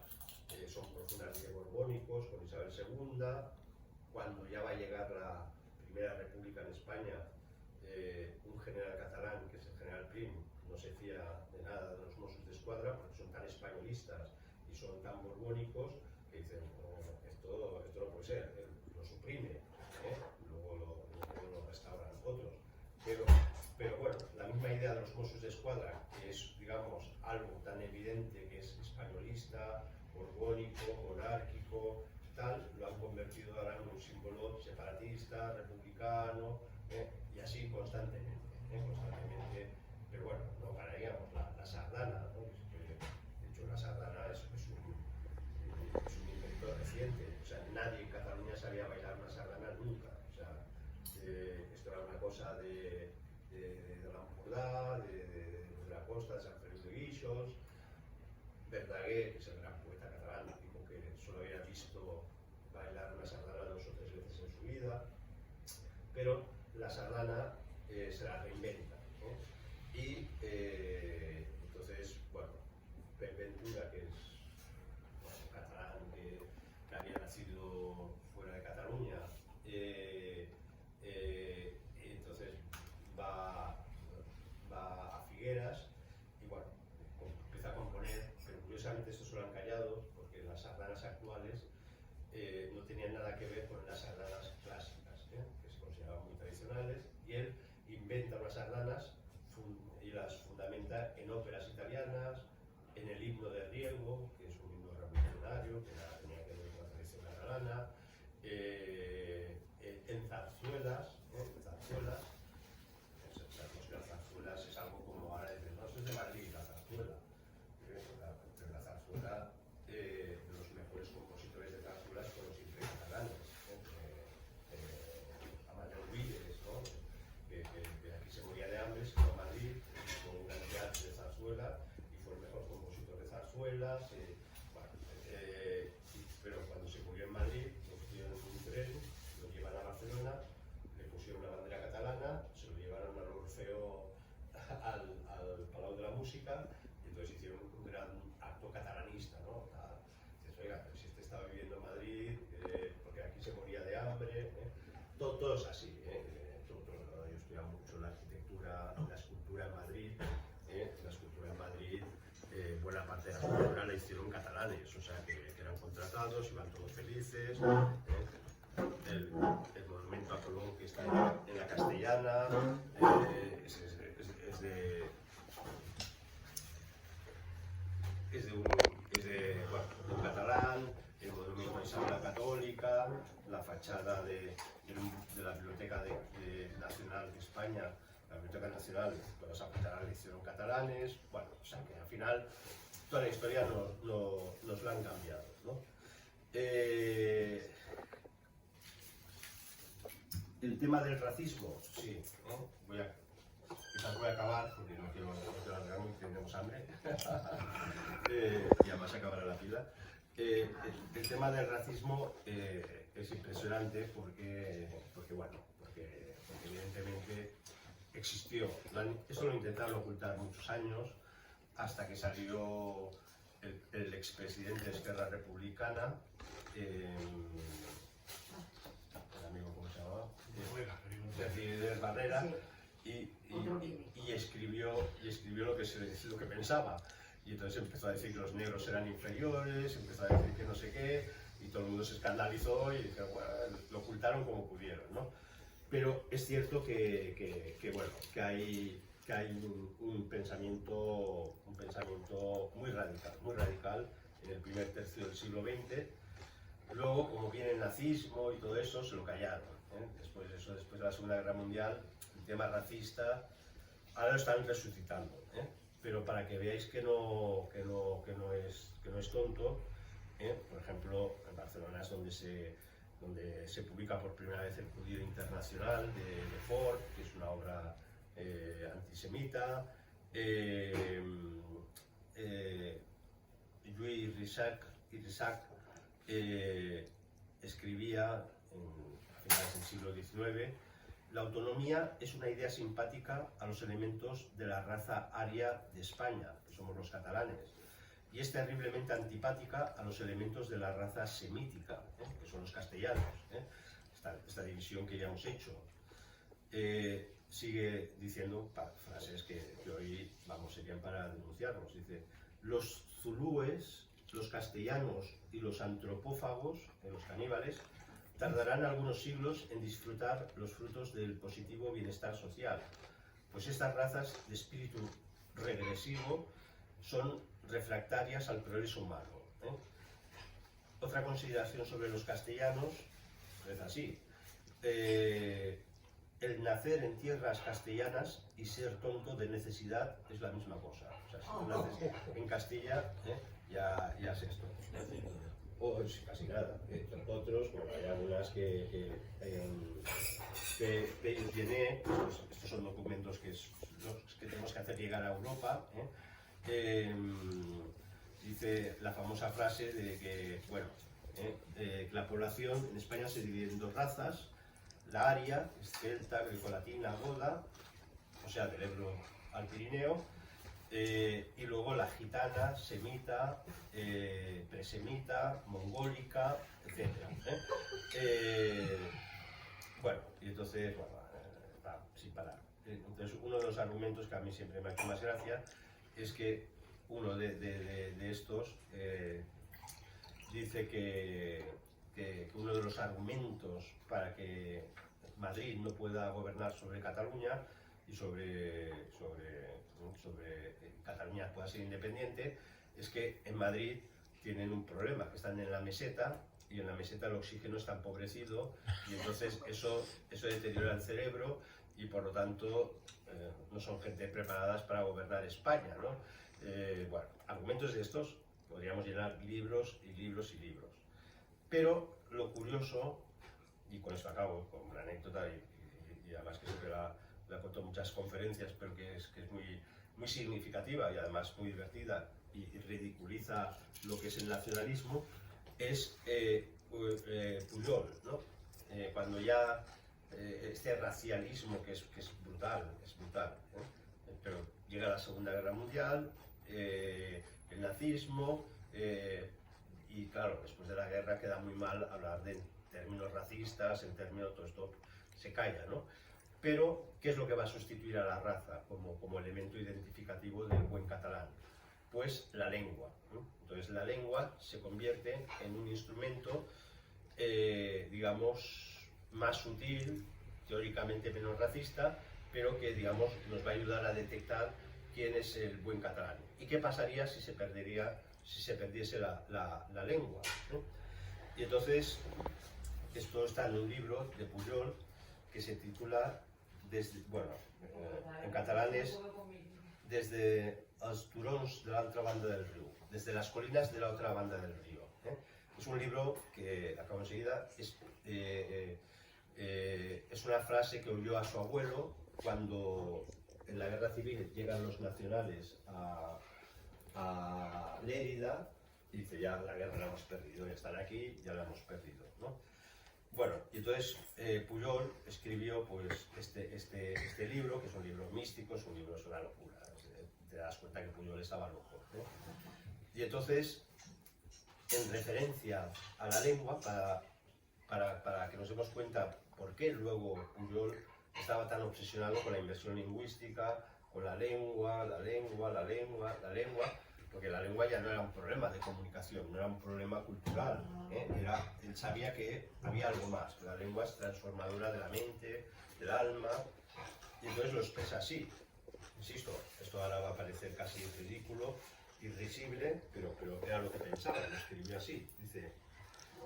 [SPEAKER 1] son profundamente borbónicos con Isabel II. Cuando ya va a llegar la Primera República en España, un general catalán, que es el general Prim, no se fía de nada de los Mossos d'Esquadra porque son tan españolistas y son tan borbónicos que dicen, esto no puede ser, lo suprime, luego lo restauran otros. Pero bueno, la misma idea de los Mossos d'Esquadra, que es, digamos, algo tan evidente que es españolista, borbónico, monárquico, tal, lo han convertido ahora en un símbolo separatista, republicano, y así constantemente. Pero bueno, no pararíamos. La sardana, ¿no? De hecho, la sardana es un invento reciente. O sea, nadie en Cataluña sabía bailar una sardana nunca. O sea, esto era una cosa de l'Empordà, de la costa de Sant Feliu de Guíxols. Verdaguer, que es el gran poeta catalán, dijo que solo había visto bailar una sardana 2 o 3 veces en su vida, pero la sardana se la reinventa, ¿no? Y entonces, bueno, Pep Ventura, que es un catalán que había nacido fuera de Cataluña, entonces va a Figueras y bueno, empieza a componer, pero curiosamente estos se lo han callado porque las sardanas actuales no tenían nada que ver con las sardanas clásicas, que se consideraban muy tradicionales, y él inventa unas sardanas y las fundamenta en óperas italianas, en el himno de Riego, que es un himno revolucionario, que tenía que ver con la tradición catalana, en zarzuelas, sabemos que las zarzuelas es algo como ahora dicen, no, eso es de Madrid, la zarzuela, pero la zarzuela, los mejores compositores de zarzuelas fueron siempre catalanes, Amadeu Vives, ¿no? que aquí se moría de hambre, se fue a Madrid, con un gran teatro de zarzuela y fue el mejor compositor de zarzuelas. Pero cuando se murió en Madrid, lo pusieron en un tren, lo llevan a Barcelona, le pusieron una bandera catalana, se lo llevaron al Orfeo, al Palau de la Música, y entonces hicieron un gran acto catalanista, ¿no? Dices, oiga, pero si este estaba viviendo en Madrid, porque aquí se moría de hambre, todo es así, yo he estudiado mucho la arquitectura, la escultura en Madrid, buena parte de la escultura la hicieron catalanes, o sea que eran contratados, iban todos felices. El monumento a Colón que está en la Castellana es de un catalán. El la fachada de la Biblioteca Nacional de España, la Biblioteca Nacional, todas las fachada le hicieron catalanes, bueno, o sea que al final toda la historia nos la han cambiado, ¿no? El tema del racismo, sí, ¿no? Quizás voy a acabar porque no quiero alargarme y tenemos hambre. Y además acabará la pila. El tema del racismo es impresionante porque evidentemente existió. Eso lo intentaron ocultar muchos años hasta que salió el expresidente de Esquerra Republicana, el amigo, ¿cómo se llamaba? Fidel Barrera, y escribió lo que pensaba. Y entonces empezó a decir que los negros eran inferiores, empezó a decir que no sé qué, y todo el mundo se escandalizó y dijo, bueno, lo ocultaron como pudieron, ¿no? Pero es cierto que hay un pensamiento muy radical en el primer tercio del siglo XX. Luego, como viene el nazismo y todo eso, se lo callaron, ¿eh? Después de la Segunda Guerra Mundial, el tema racista, ahora lo están resucitando, ¿eh? Pero para que veáis que no es tonto, ¿eh? Por ejemplo, en Barcelona es donde se publica por primera vez el Judío Internacional de Ford, que es una obra antisemita. Louis Rissac escribía a finales del siglo XIX: la autonomía es una idea simpática a los elementos de la raza aria de España, que somos los catalanes, y es terriblemente antipática a los elementos de la raza semítica, que son los castellanos, esta división que ya hemos hecho. Sigue diciendo frases que hoy serían para denunciarnos. Dice: los zulúes, los castellanos y los antropófagos, los caníbales, tardarán algunos siglos en disfrutar los frutos del positivo bienestar social, pues estas razas de espíritu regresivo son refractarias al progreso humano, ¿eh? Otra consideración sobre los castellanos es así: el nacer en tierras castellanas y ser tonto de necesidad es la misma cosa. O sea, si tú naces en Castilla, ya es esto. O casi nada. Otros, bueno, hay algunas que llené, estos son documentos que tenemos que hacer llegar a Europa, dice la famosa frase de que, bueno, la población en España se divide en dos razas: la aria, celta, grecolatina, goda, o sea, del Ebro al Pirineo, y luego la gitana, semita, presemita, mongólica, etc. Bueno, y entonces, sin parar. Entonces, uno de los argumentos que a mí siempre me ha hecho más gracia es que uno de estos dice que uno de los argumentos para que Madrid no pueda gobernar sobre Cataluña y sobre Cataluña pueda ser independiente es que en Madrid tienen un problema, que están en la meseta, y en la meseta el oxígeno está empobrecido, y entonces eso deteriora el cerebro, y por lo tanto no son gente preparadas para gobernar España, ¿no? Bueno, argumentos de estos podríamos llenar libros y libros y libros. Pero lo curioso, y con esto acabo, con una anécdota, y además que siempre la cuento en muchas conferencias, pero que es muy significativa y además muy divertida, y ridiculiza lo que es el nacionalismo, es Pujol, ¿no? Cuando ya este racialismo que es brutal, pero llega la Segunda Guerra Mundial, el nazismo, y claro, después de la guerra queda muy mal hablar de términos racistas, en términos, todo esto se calla, ¿no? Pero, ¿qué es lo que va a sustituir a la raza como elemento identificativo del buen catalán? Pues la lengua, ¿no? Entonces la lengua se convierte en un instrumento, digamos, más sutil, teóricamente menos racista, pero que, digamos, nos va a ayudar a detectar quién es el buen catalán. ¿Y qué pasaría si se perdiese la lengua, ¿no? Y entonces, esto está en un libro de Pujol que se titula, en catalán es Desde els turons de la otra banda del río, desde las colinas de la otra banda del río. Es un libro que, acabo enseguida, es una frase que oyó a su abuelo cuando en la guerra civil llegan los nacionales a Lérida y dice, ya la guerra la hemos perdido, ya están aquí, ya la hemos perdido, ¿no? Bueno, y entonces Pujol escribió pues, este libro, que es un libro místico, es una locura, te das cuenta que Pujol estaba loco, ¿no? Y entonces, en referencia a la lengua, para que nos demos cuenta por qué luego Pujol estaba tan obsesionado con la inversión lingüística, con la lengua, porque la lengua ya no era un problema de comunicación, no era un problema cultural, él sabía que había algo más, que la lengua es transformadora de la mente, del alma, y entonces lo expresa así. Insisto, esto ahora va a parecer casi ridículo, irrisible, pero era lo que pensaba, lo escribió así. Dice,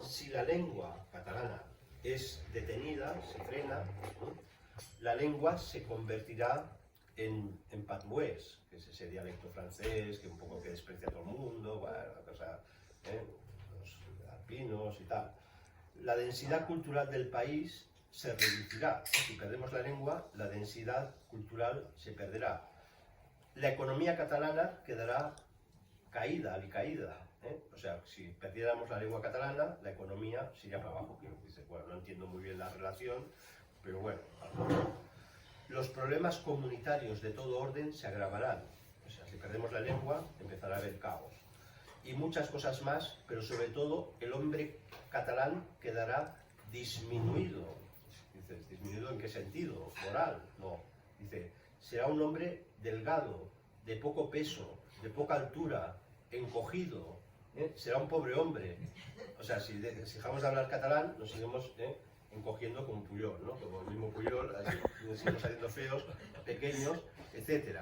[SPEAKER 1] si la lengua catalana es detenida, se frena, la lengua se convertirá en patuès, que es ese dialecto francés que un poco que desprecia a todo el mundo, bueno, cosa, los alpinos y tal. La densidad cultural del país se reducirá. Si perdemos la lengua, la densidad cultural se perderá. La economía catalana quedará caída, alicaída. O sea, si perdiéramos la lengua catalana, la economía se iría para abajo. Dice, bueno, no entiendo muy bien la relación, pero bueno, los problemas comunitarios de todo orden se agravarán. O sea, si perdemos la lengua, empezará a haber caos. Y muchas cosas más, pero sobre todo el hombre catalán quedará disminuido. Dice, ¿disminuido en qué sentido? ¿Moral? No. Dice, será un hombre delgado, de poco peso, de poca altura, encogido. Será un pobre hombre. O sea, si dejamos de hablar catalán, nos seguimos encogiendo como Pujol, ¿no? Como el mismo Pujol, así, nos seguimos saliendo feos, pequeños, etc.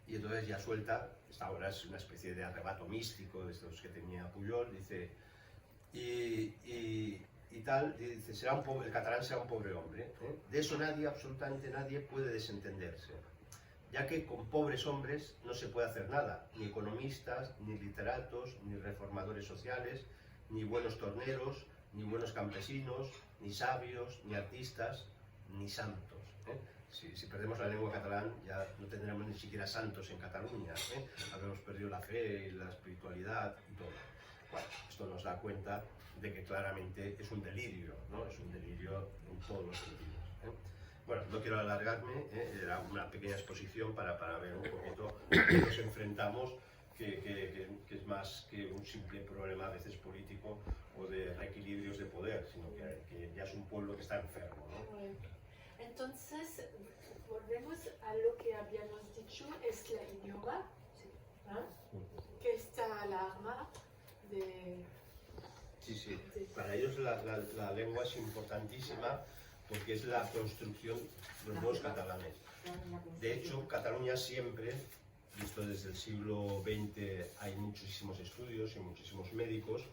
[SPEAKER 1] Y entonces ya suelta, esta obra es una especie de arrebato místico de estos que tenía Pujol, dice, y tal, dice, el catalán será un pobre hombre. De eso nadie, absolutamente nadie, puede desentenderse, ya que con pobres hombres no se puede hacer nada, ni economistas, ni literatos, ni reformadores sociales, ni buenos torneros, ni buenos campesinos, ni sabios, ni artistas, ni santos. Si perdemos la lengua catalán, ya no tendremos ni siquiera santos en Cataluña. Habremos perdido la fe, la espiritualidad y todo. Bueno, esto nos da cuenta de que claramente es un delirio, ¿no? Es un delirio en todos los sentidos. Bueno, no quiero alargarme, era una pequeña exposición para ver un poquito a qué nos enfrentamos, que es más que un simple problema a veces político o de reequilibrios de poder, sino que ya es un pueblo que está enfermo, ¿no?
[SPEAKER 2] Entonces, volvemos a lo que habíamos dicho, es la idioma, que está la arma de...
[SPEAKER 1] Sí. Para ellos la lengua es importantísima porque es la construcción de los nuevos catalanes. De hecho, Cataluña siempre, visto desde el siglo XX, hay muchísimos estudios y muchísimos médicos,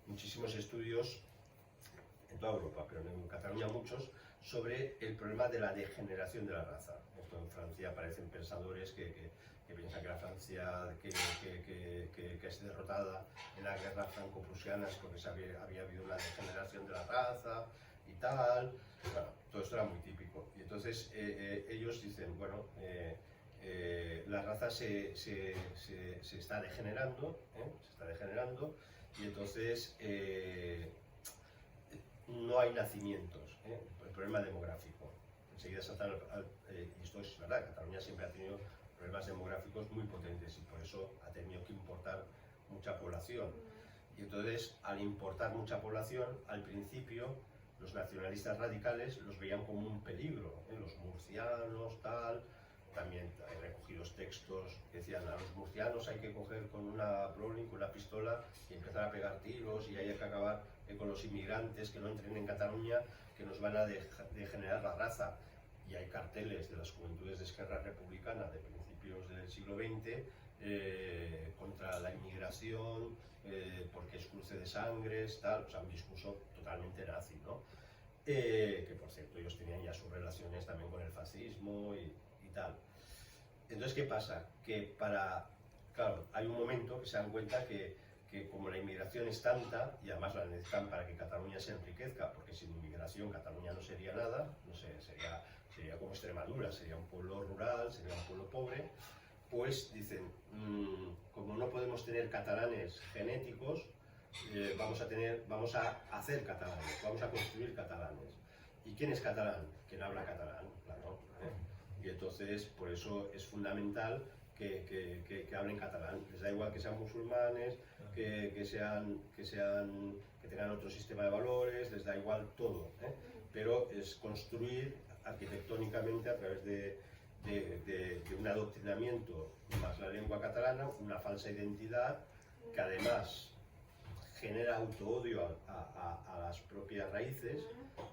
[SPEAKER 1] muchísimos estudios en toda Europa, pero en Cataluña muchos, sobre el problema de la degeneración de la raza. Esto en Francia aparecen pensadores que piensan que la Francia que es derrotada en la guerra franco-prusiana es porque había habido una degeneración de la raza y tal. Bueno, todo esto era muy típico. Y entonces ellos dicen, bueno, la raza se está degenerando, y entonces no hay nacimientos, el problema demográfico. Enseguida saltan, y esto es verdad, Cataluña siempre ha tenido problemas demográficos muy potentes y por eso ha tenido que importar mucha población. Y entonces, al importar mucha población, al principio, los nacionalistas radicales los veían como un peligro, los murcianos, tal. También he recogido textos que decían, a los murcianos hay que coger con una Browning, con una pistola y empezar a pegar tiros, y hay que acabar con los inmigrantes que no entren en Cataluña, que nos van a degenerar la raza. Y hay carteles de las juventudes de Esquerra Republicana de principios del siglo XX contra la inmigración, porque es cruce de sangres, tal, o sea, un discurso totalmente nazi, ¿no? Que por cierto ellos tenían ya sus relaciones también con el fascismo y tal. Entonces, ¿qué pasa? Que claro, hay un momento que se dan cuenta que como la inmigración es tanta, y además la necesitan para que Cataluña se enriquezca, porque sin inmigración Cataluña no sería nada, no sé, sería como Extremadura, sería un pueblo rural, sería un pueblo pobre, pues dicen, como no podemos tener catalanes genéticos, vamos a hacer catalanes, vamos a construir catalanes. ¿Y quién es catalán? Quien habla catalán, claro. Y entonces, por eso es fundamental que hablen catalán. Les da igual que sean musulmanes, que tengan otro sistema de valores, les da igual todo. Pero es construir arquitectónicamente a través de un adoctrinamiento más la lengua catalana, una falsa identidad que además genera autoodio a las propias raíces,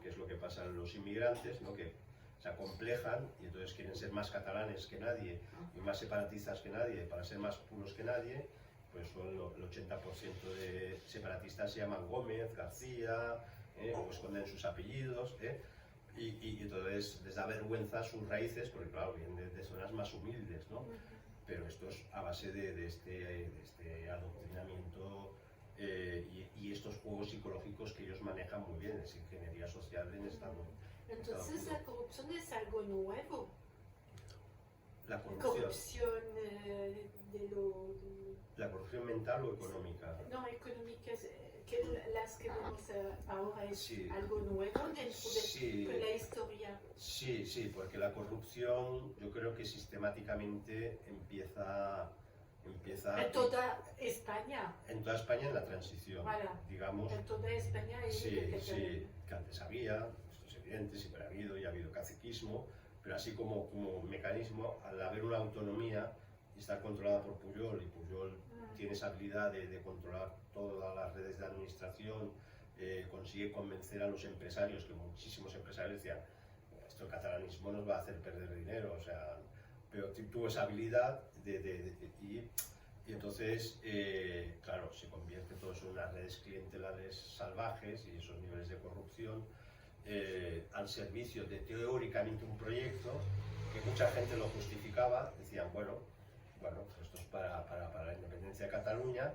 [SPEAKER 1] que es lo que pasa en los inmigrantes, ¿no? Que se acomplejan y entonces quieren ser más catalanes que nadie y más separatistas que nadie para ser más puros que nadie. Pues son el 80% de separatistas se llaman Gómez, García, o esconden sus apellidos, y entonces les da vergüenza sus raíces porque claro, vienen de zonas más humildes, ¿no? Pero esto es a base de este adoctrinamiento y estos juegos psicológicos que ellos manejan muy bien, es ingeniería social en Estado.
[SPEAKER 2] Entonces la corrupción es algo nuevo.
[SPEAKER 1] La corrupción.
[SPEAKER 2] La
[SPEAKER 1] corrupción mental o económica.
[SPEAKER 2] No, económica, que las que vemos ahora es
[SPEAKER 1] sí.
[SPEAKER 2] algo nuevo dentro de la historia.
[SPEAKER 1] Sí, porque la corrupción yo creo que sistemáticamente empieza
[SPEAKER 2] en toda España.
[SPEAKER 1] En toda España en la transición, digamos.
[SPEAKER 2] En toda España.
[SPEAKER 1] Sí, que antes había, esto es evidente, siempre ha habido y ha habido caciquismo, pero así como mecanismo, al haber una autonomía y estar controlada por Pujol, y Pujol tiene esa habilidad de controlar todas las redes de administración, consigue convencer a los empresarios, que muchísimos empresarios decían, esto el catalanismo nos va a hacer perder dinero, o sea, pero tuvo esa habilidad y entonces, claro, se convierte todo eso en unas redes clientelares salvajes y esos niveles de corrupción al servicio de teóricamente un proyecto que mucha gente lo justificaba, decían, bueno, esto es para la independencia de Cataluña,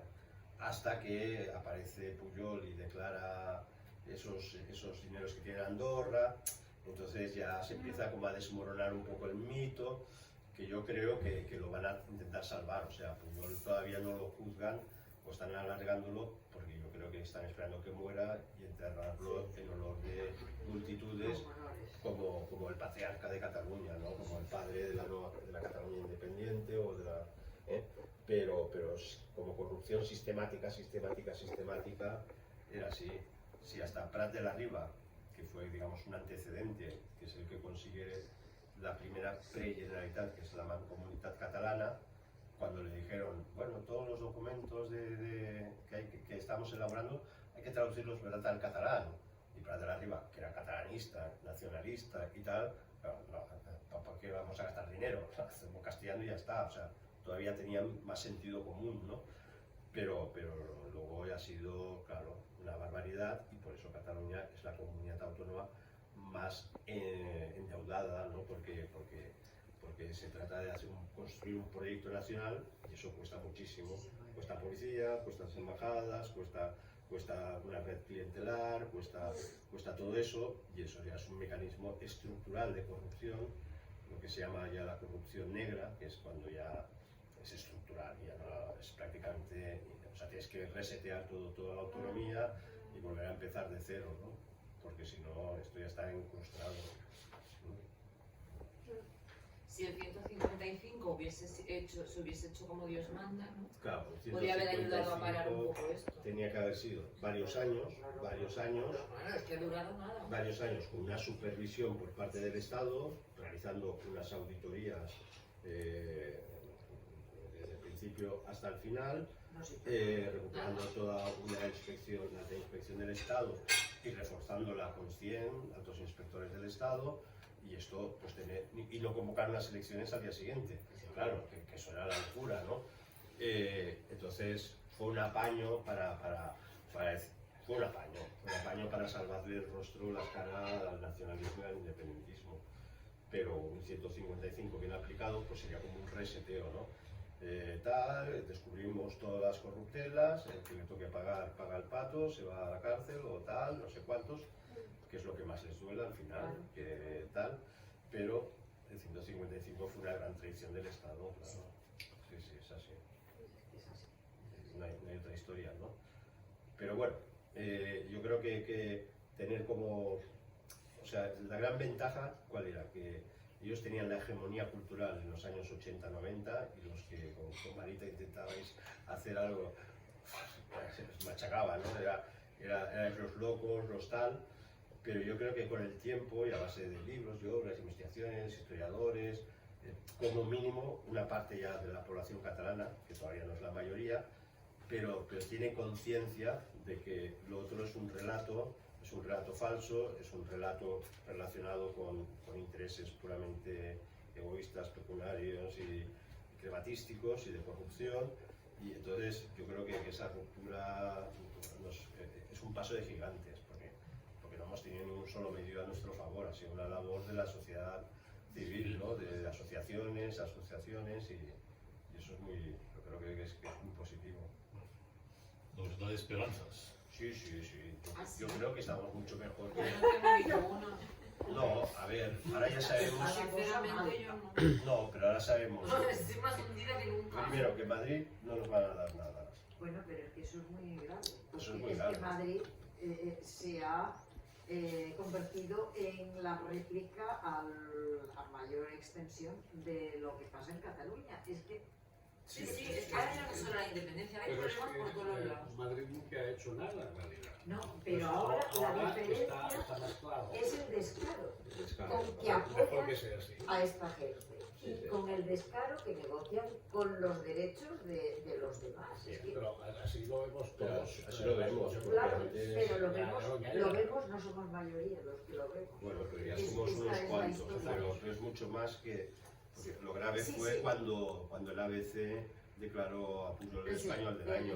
[SPEAKER 1] hasta que aparece Pujol y declara esos dineros que tiene Andorra, entonces ya se empieza como a desmoronar un poco el mito, que yo creo que lo van a intentar salvar, o sea, Pujol todavía no lo juzgan o están alargándolo porque yo creo que están esperando que muera y enterrarlo en honor de multitudes como el patriarca de Cataluña, ¿no? Como el padre de la Cataluña independiente o de la... Pero como corrupción sistemática era así. Si hasta Prat de la Riba, que fue digamos un antecedente, que es el que consigue la primera pre-Generalitat, que es la Mancomunitat Catalana, cuando le dijeron, bueno, todos los documentos que estamos elaborando hay que traducirlos, ¿verdad?, al catalán. Y Prat de la Riba, que era catalanista, nacionalista y tal, ¿para qué vamos a gastar dinero? O sea, hacemos castellano y ya está, o sea, todavía tenían más sentido común, ¿no? Pero luego ha sido, claro, una barbaridad y por eso Cataluña es la comunidad autónoma más endeudada, ¿no? Porque se trata de construir un proyecto nacional y eso cuesta muchísimo. Cuesta policía, cuesta las embajadas, cuesta una red clientelar, cuesta todo eso y eso ya es un mecanismo estructural de corrupción, lo que se llama ya la corrupción negra, que es cuando ya es estructural, ya no es prácticamente, o sea, tienes que resetear toda la autonomía y volver a empezar de cero, ¿no? Porque si no, esto ya está incrustado.
[SPEAKER 3] Si el 155 se hubiese hecho como Dios manda, ¿no?
[SPEAKER 1] Claro,
[SPEAKER 3] podría haber ayudado a parar un poco esto.
[SPEAKER 1] Tenía que haber sido varios años,
[SPEAKER 3] Es que ha durado nada.
[SPEAKER 1] varios años con una supervisión por parte del Estado, realizando unas auditorías desde el principio hasta el final, recuperando toda una inspección, la inspección del Estado y reforzándola con 100 altos inspectores del Estado. Y esto, pues y no convocar unas elecciones al día siguiente. Claro, que eso era la locura, ¿no? Entonces, fue un apaño fue un apaño para salvarle el rostro, la cara al nacionalismo y al independentismo. Pero un 155 bien aplicado pues sería como un reseteo, ¿no? Descubrimos todas las corruptelas, el que le toque pagar, paga el pato, se va a la cárcel o tal, no sé cuántos, que es lo que más les duele al final, que tal, pero el 155 fue una gran traición del Estado, claro. Sí, sí, es así. No hay otra historia, ¿no? Pero bueno, yo creo que tener como... O sea, la gran ventaja, ¿cuál era? Que ellos tenían la hegemonía cultural en los años 80-90 y los que con Marita intentabais hacer algo, se les machacaba, ¿no? Era los locos, los tal, pero yo creo que con el tiempo y a base de libros y obras, investigaciones, historiadores, como mínimo una parte ya de la población catalana, que todavía no es la mayoría, pero tiene conciencia de que lo otro es un relato falso, es un relato relacionado con intereses puramente egoístas, pecuniarios y crematísticos y de corrupción, y entonces yo creo que esa ruptura es un paso de gigantes, porque no hemos tenido ni un solo medio a nuestro favor, ha sido una labor de la sociedad civil, ¿no? De asociaciones, y eso es muy, yo creo que es muy positivo.
[SPEAKER 4] Nos da esperanzas.
[SPEAKER 1] Sí. Yo creo que estamos mucho mejor que...
[SPEAKER 3] Yo no tengo ninguna.
[SPEAKER 1] No, a ver, ahora ya sabemos...
[SPEAKER 3] Sinceramente yo no.
[SPEAKER 1] No, pero ahora sabemos.
[SPEAKER 3] Estoy más hundida que nunca.
[SPEAKER 1] Primero, que en Madrid no nos van a dar nada.
[SPEAKER 5] Bueno, pero es que eso es muy grave.
[SPEAKER 1] Eso es muy
[SPEAKER 5] Es
[SPEAKER 1] grave.
[SPEAKER 5] que Madrid se ha convertido en la réplica a mayor extensión de lo que pasa en Cataluña. Es que
[SPEAKER 3] Sí, es que ahora ya no solo la independencia, hay
[SPEAKER 6] Pero es
[SPEAKER 3] problemas por todos lados.
[SPEAKER 6] que Madrid nunca ha hecho nada en realidad.
[SPEAKER 5] no, pero ahora la diferencia
[SPEAKER 6] está más claro.
[SPEAKER 5] es el descaro
[SPEAKER 1] Descaro.
[SPEAKER 5] con que
[SPEAKER 6] Mejor
[SPEAKER 5] apoyan
[SPEAKER 6] que sea así.
[SPEAKER 5] a esta gente
[SPEAKER 1] Sí,
[SPEAKER 5] y
[SPEAKER 1] sí.
[SPEAKER 5] con el descaro que negocian con los derechos de los demás. Es que,
[SPEAKER 6] Pero así lo vemos
[SPEAKER 1] Pero
[SPEAKER 6] todos.
[SPEAKER 1] así lo vemos, porque
[SPEAKER 5] claro,
[SPEAKER 1] antes-
[SPEAKER 5] pero lo
[SPEAKER 6] Ya, ya.
[SPEAKER 5] vemos, no somos mayoría los que lo vemos.
[SPEAKER 1] Bueno, pero ya
[SPEAKER 5] Es-
[SPEAKER 1] somos
[SPEAKER 5] esta
[SPEAKER 1] unos
[SPEAKER 5] es la
[SPEAKER 1] cuantos,
[SPEAKER 5] historia.
[SPEAKER 1] pero es mucho más que... Porque lo grave
[SPEAKER 5] Sí,
[SPEAKER 1] fue
[SPEAKER 5] sí.
[SPEAKER 1] cuando el ABC declaró a Pujol el español del año,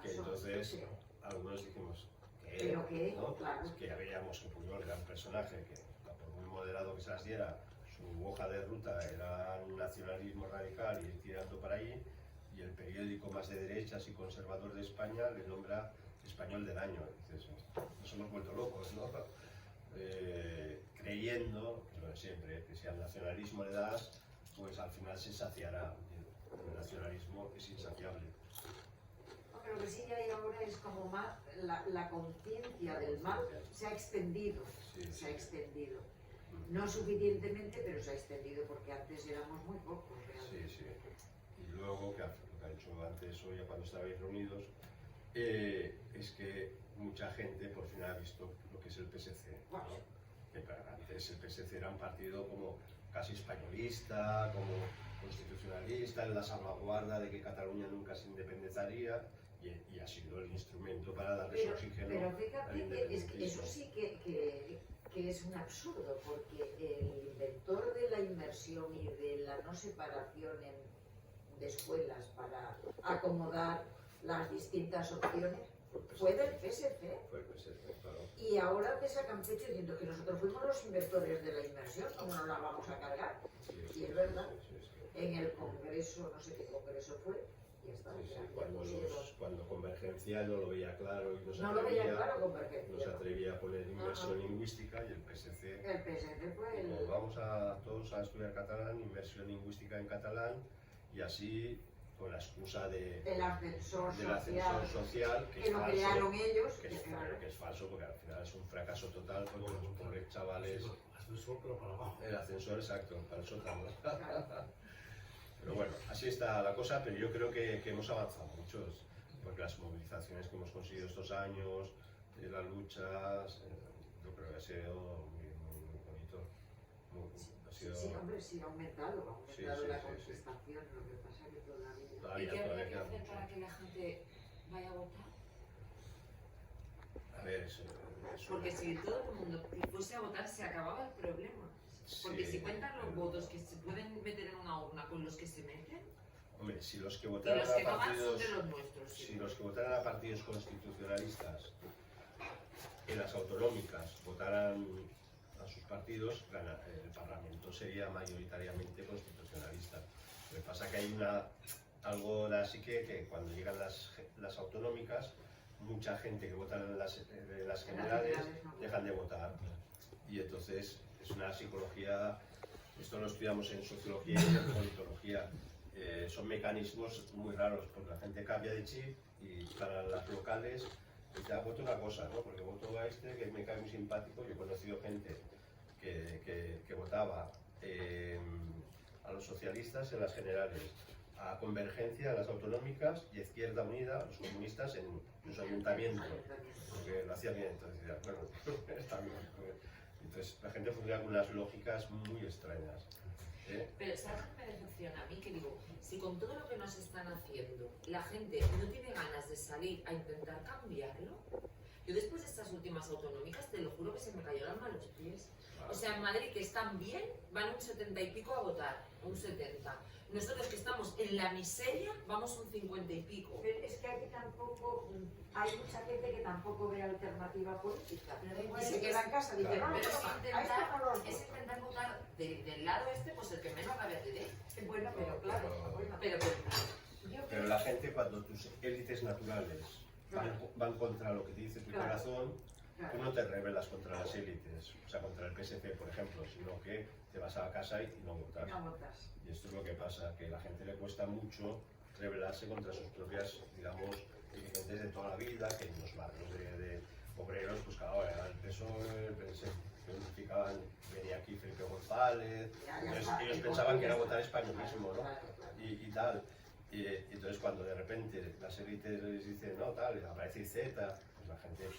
[SPEAKER 1] que entonces algunos dijimos, ¿qué?
[SPEAKER 5] ¿Pero qué?
[SPEAKER 1] ¿No?
[SPEAKER 5] Claro.
[SPEAKER 1] Es que ya veíamos que Pujol era un personaje que, por muy moderado que se las diera, su hoja de ruta era un nacionalismo radical y tirando para ahí, y el periódico más de derechas y conservador de España le nombra español del año. Dices, nos hemos vuelto locos, ¿no? Creyendo, lo de siempre, que si al nacionalismo le das, pues al final se saciará. El nacionalismo es insaciable.
[SPEAKER 5] Pero lo que sí hay ahora es como más la conciencia del mal se ha extendido,
[SPEAKER 1] Sí,
[SPEAKER 5] se
[SPEAKER 1] sí.
[SPEAKER 5] ha extendido. No suficientemente, pero se ha extendido porque antes éramos muy pocos realmente.
[SPEAKER 1] Sí. Y luego, lo que ha dicho antes hoy, cuando estabais reunidos, es que mucha gente por fin ha visto lo que es el PSC, ¿no? Que antes el PSC era un partido como casi españolista, como constitucionalista, en la salvaguarda de que Cataluña nunca se independizaría, y ha sido el instrumento para darles oxígeno
[SPEAKER 5] Pero
[SPEAKER 1] al
[SPEAKER 5] fíjate que, es que
[SPEAKER 1] independentismo.
[SPEAKER 5] eso sí que es un absurdo, porque el inventor de la inmersión y de la no separación de escuelas para acomodar las distintas opciones fue del PSC.
[SPEAKER 1] Fue el PSC, claro.
[SPEAKER 5] Y ahora te sacan pecho diciendo que nosotros fuimos los inventores de la inmersión, ¿cómo nos la vamos a cargar?
[SPEAKER 1] Sí,
[SPEAKER 5] Y es verdad.
[SPEAKER 1] sí.
[SPEAKER 5] En el Congreso, no sé qué Congreso fue, y está.
[SPEAKER 1] Sí,
[SPEAKER 5] ya
[SPEAKER 1] cuando,
[SPEAKER 5] pusieron.
[SPEAKER 1] cuando Convergencia no lo veía claro y
[SPEAKER 5] No lo veía claro Convergencia.
[SPEAKER 1] no se atrevía a poner inversión lingüística, y el PSC,
[SPEAKER 5] El PSC fue el...
[SPEAKER 1] como vamos a todos a estudiar catalán, inversión lingüística en catalán, y así con la excusa
[SPEAKER 5] El ascensor
[SPEAKER 1] del ascensor social, que
[SPEAKER 5] que
[SPEAKER 1] es
[SPEAKER 5] lo
[SPEAKER 1] falso,
[SPEAKER 5] crearon ellos,
[SPEAKER 1] que es falso, porque al final es un fracaso total, porque los pobres chavales,
[SPEAKER 6] Ascensor, pero para abajo.
[SPEAKER 1] el ascensor exacto, para el sótano.
[SPEAKER 5] claro.
[SPEAKER 1] Pero bueno, así está la cosa, pero yo creo que hemos avanzado mucho, porque las movilizaciones que hemos conseguido estos años, las luchas, yo creo que ha sido muy bonito. Ha sido...
[SPEAKER 5] Sí, hombre, sí, ha aumentado
[SPEAKER 1] Sí,
[SPEAKER 5] la
[SPEAKER 1] sí.
[SPEAKER 5] contestación, lo que pasa es que todavía...
[SPEAKER 3] ¿Y
[SPEAKER 1] Todavía,
[SPEAKER 3] qué
[SPEAKER 1] todavía
[SPEAKER 3] habría que
[SPEAKER 1] queda
[SPEAKER 3] hacer
[SPEAKER 1] mucho.
[SPEAKER 3] para que la gente vaya a votar?
[SPEAKER 1] A ver, es
[SPEAKER 3] Porque si todo el mundo fuese a votar se acababa el problema. Porque
[SPEAKER 1] sí,
[SPEAKER 3] si cuentan los
[SPEAKER 1] pero-
[SPEAKER 3] votos que se pueden meter en una urna con los que se meten,
[SPEAKER 1] Hombre, si los que
[SPEAKER 3] y
[SPEAKER 1] votaron
[SPEAKER 3] los que
[SPEAKER 1] a
[SPEAKER 3] no van son
[SPEAKER 1] partidos...
[SPEAKER 3] de los nuestros.
[SPEAKER 1] si los que votaran a partidos constitucionalistas en las autonómicas votaran a sus partidos, el Parlamento sería mayoritariamente constitucionalista. Lo que pasa es que hay algo de así que cuando llegan las autonómicas, mucha gente que vota en las generales dejan de votar. Y entonces es una psicología, esto lo estudiamos en sociología y en politología, son mecanismos muy raros, porque la gente cambia de chip y para las locales ya voto una cosa, ¿no? Porque voto a este que me cae muy simpático. Yo he conocido gente que votaba a los socialistas en las generales, a Convergencia en las autonómicas y a Izquierda Unida, a los comunistas en los ayuntamientos, porque lo hacían bien. Entonces decía, bueno, está bien. Entonces la gente funciona con unas lógicas muy extrañas.
[SPEAKER 3] Pero ¿sabes qué me decepciona a mí? Que digo, si con todo lo que nos están haciendo la gente no tiene ganas de salir a intentar cambiarlo, yo después de estas últimas autonómicas te lo juro que se me cayó el alma a los pies. O sea, en Madrid que están bien, van un 70 y pico a votar, un 70. Nosotros que estamos en la miseria, vamos un 50 y pico.
[SPEAKER 5] Pero es que aquí tampoco, hay mucha gente que tampoco ve alternativa política. Y se queda en casa y dice, no,
[SPEAKER 3] Pero es
[SPEAKER 5] a esto no lo
[SPEAKER 3] es intentar votar del lado este, pues el que menos rabia te dé.
[SPEAKER 5] Bueno, pero claro, bueno,
[SPEAKER 3] Pero
[SPEAKER 1] Pero la gente, cuando tus élites naturales van contra lo que te dice tu corazón, tú no te rebelas contra las élites, o sea, contra el PSC, por ejemplo, sino que te vas a la casa y no votas.
[SPEAKER 5] no votas.
[SPEAKER 1] Y esto es lo que pasa, que a la gente le cuesta mucho rebelarse contra sus propias, digamos, dirigentes de toda la vida, que en los barrios de obreros, pues claro, era el PSOE, que unificaban, venía aquí Felipe González, entonces ellos pensaban que era votar españolismo, ¿no? Y tal. Y entonces cuando de repente las élites les dicen, no, tal, aparece Z, pues la gente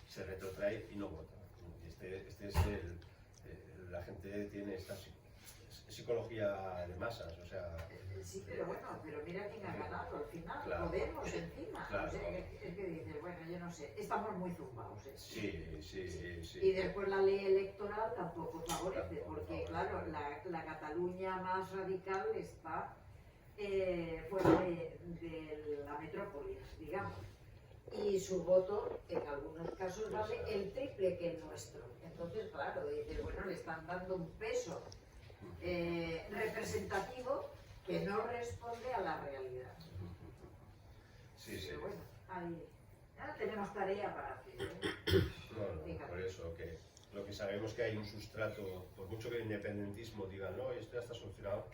[SPEAKER 1] se retrotrae y no vota. Y este es la gente tiene esta psicología de masas, o sea...
[SPEAKER 5] Sí, pero bueno, pero mira quién ha ganado al final,
[SPEAKER 1] Claro.
[SPEAKER 5] Podemos encima.
[SPEAKER 1] Claro.
[SPEAKER 5] O sea, es que dices, bueno, yo no sé, estamos muy zumbados.
[SPEAKER 1] Sí.
[SPEAKER 5] Y después la ley electoral tampoco favorece,
[SPEAKER 1] Tampoco
[SPEAKER 5] porque
[SPEAKER 1] favorece.
[SPEAKER 5] claro, la Cataluña más radical está fuera de la metrópolis, digamos. Y su voto, en algunos casos, vale el triple que el nuestro. Entonces, claro, dices, bueno, le están dando un peso representativo que no responde a la realidad.
[SPEAKER 1] Sí.
[SPEAKER 5] Pero bueno, ahora tenemos tarea para hacer. ¿eh?
[SPEAKER 1] No, por eso, que lo que sabemos que hay un sustrato, por mucho que el independentismo diga, no, esto ya está solucionado,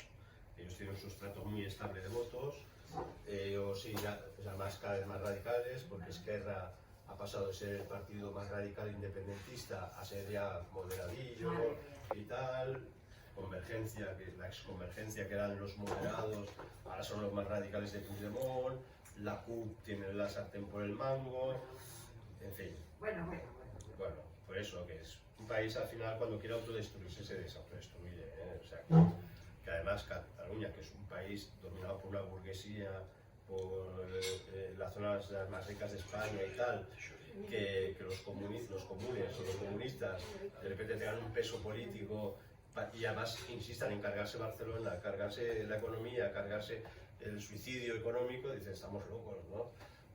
[SPEAKER 1] ellos tienen un sustrato muy estable de votos, o sí, ya más, cada vez más radicales, porque Esquerra ha pasado de ser el partido más radical independentista a ser ya moderadillo y tal. Convergencia, que la exconvergencia, que eran los moderados, ahora son los más radicales de Puigdemont, la CUP tiene la sartén por el mango, en fin.
[SPEAKER 5] Bueno.
[SPEAKER 1] Bueno, por eso, que es un país al final cuando quiere autodestruirse se desautodestruye, ¿eh? O sea, que además Cataluña, que es un país dominado por una burguesía, por las zonas más ricas de España y tal, que los comunes o los comunistas de repente tengan un peso político y además insistan en cargarse Barcelona, cargarse la economía, cargarse el suicidio económico, dicen, estamos locos, ¿no?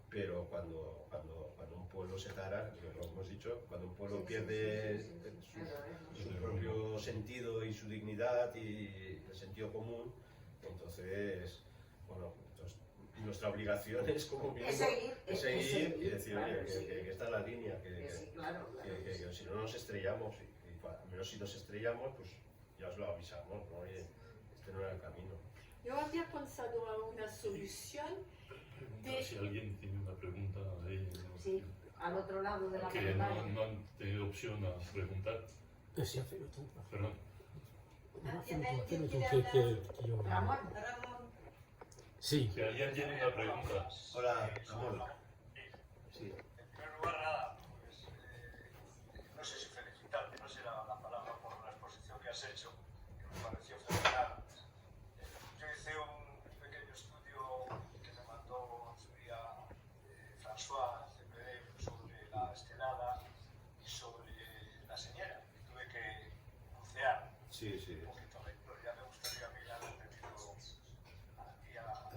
[SPEAKER 1] Pero cuando un pueblo se tara, lo hemos dicho, cuando un pueblo pierde su propio sentido y su dignidad y el sentido común, entonces, bueno, nuestra obligación es como mínimo
[SPEAKER 5] Es
[SPEAKER 1] seguir y decir,
[SPEAKER 5] claro,
[SPEAKER 1] oye, que esta es la línea, que si no nos estrellamos, y al menos si nos estrellamos, pues ya os lo avisamos, ¿no? Oye, este no era el camino.
[SPEAKER 2] Yo había pensado a una solución
[SPEAKER 4] Si alguien tiene una pregunta ahí,
[SPEAKER 5] Sí, al otro lado de la
[SPEAKER 4] que
[SPEAKER 5] pantalla.
[SPEAKER 4] no han tenido opción a preguntar,
[SPEAKER 6] Sí, hacerlo tú.
[SPEAKER 4] perdón.
[SPEAKER 5] Ramón,
[SPEAKER 6] Sí.
[SPEAKER 4] Si alguien tiene una pregunta,
[SPEAKER 1] Hola, Ramón. Sí.
[SPEAKER 7] En primer lugar, nada, pues, no sé si felicitarte, no sé la palabra por la exposición que has hecho, que me pareció fenomenal. Yo hice un pequeño estudio que me mandó en su día François CPD sobre la estelada y sobre la señera, y tuve que bucear
[SPEAKER 1] Sí.
[SPEAKER 7] un poquito la historia. Me gustaría a mí haber tenido aquí a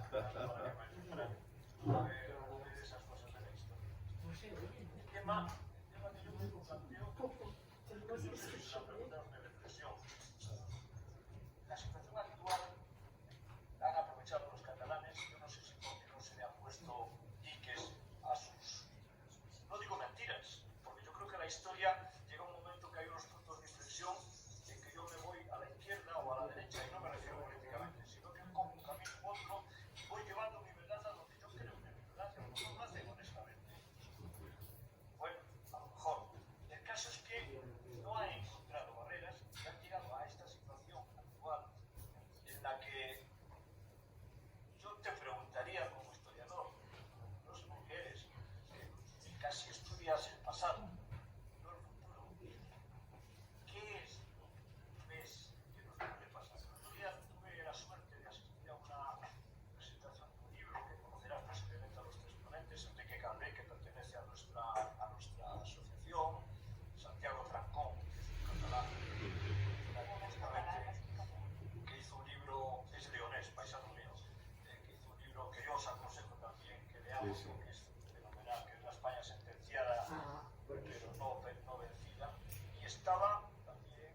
[SPEAKER 7] digamos,
[SPEAKER 1] sí.
[SPEAKER 7] que es fenomenal, que es la España sentenciada,
[SPEAKER 5] Ah, porque
[SPEAKER 7] pero no vencida, y estaba también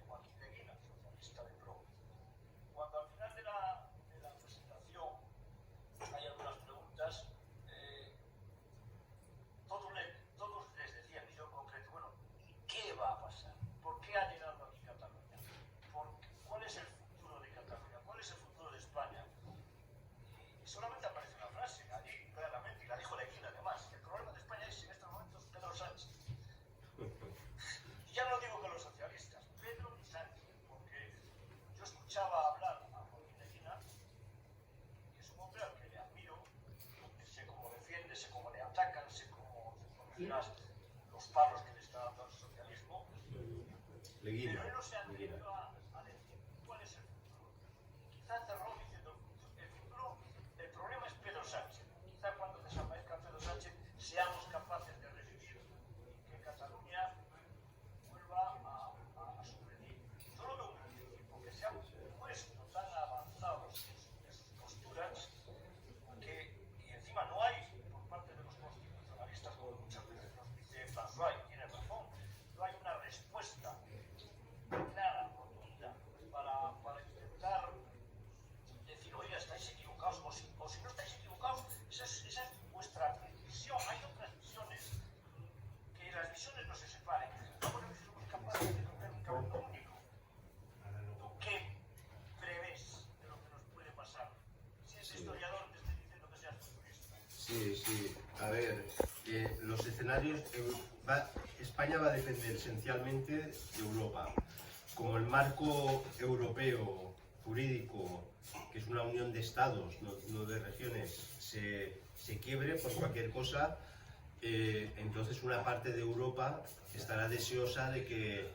[SPEAKER 7] Joaquín Leguina, socialista de Pro. Cuando al final de la presentación hay algunas preguntas, todos les decían, y yo en concreto, bueno, ¿y qué va a pasar? ¿Por qué ha llegado aquí Cataluña? ¿Cuál es el futuro de Cataluña? ¿Cuál es el futuro de España? Y solamente aparece una frase allí claramente, y la dijo Leguina además: el problema de España es en estos momentos Pedro Sánchez. Y ya no digo que los socialistas, Pedro y Sánchez, porque yo escuchaba hablar a Joaquín Leguina, que es un hombre al que le admiro, sé cómo defiende, sé cómo le atacan, sé cómo los palos que le está dando al socialismo,
[SPEAKER 1] Leguina,
[SPEAKER 7] pero él no se
[SPEAKER 1] Leguina.
[SPEAKER 7] atrevió a decir cuál es el futuro. Quizá cerró diciendo el futuro, el problema es Pedro Sánchez. Quizá cuando desaparezca Pedro Sánchez seamos capaces de revivir y que Cataluña vuelva a subvenir. Yo lo veo muy difícil porque se han puesto tan avanzados en sus posturas y encima no hay, por parte de los constitucionalistas, como muchas veces nos dice François, y tiene razón, no hay una respuesta clara, rotunda, para intentar decir, oiga, estáis equivocados, o si no estáis equivocados, esa es vuestra visión. Hay otras visiones, que las visiones no se separen. Ahora si somos capaces de tener un camino único. ¿Tú qué prevés de lo que nos puede pasar? Si es historiador, te estoy diciendo que seas futurista.
[SPEAKER 1] Sí, sí. A ver, los escenarios, España va a depender esencialmente de Europa. Como el marco europeo jurídico, que es una unión de estados, no de regiones, se quiebre por cualquier cosa, entonces una parte de Europa estará deseosa de que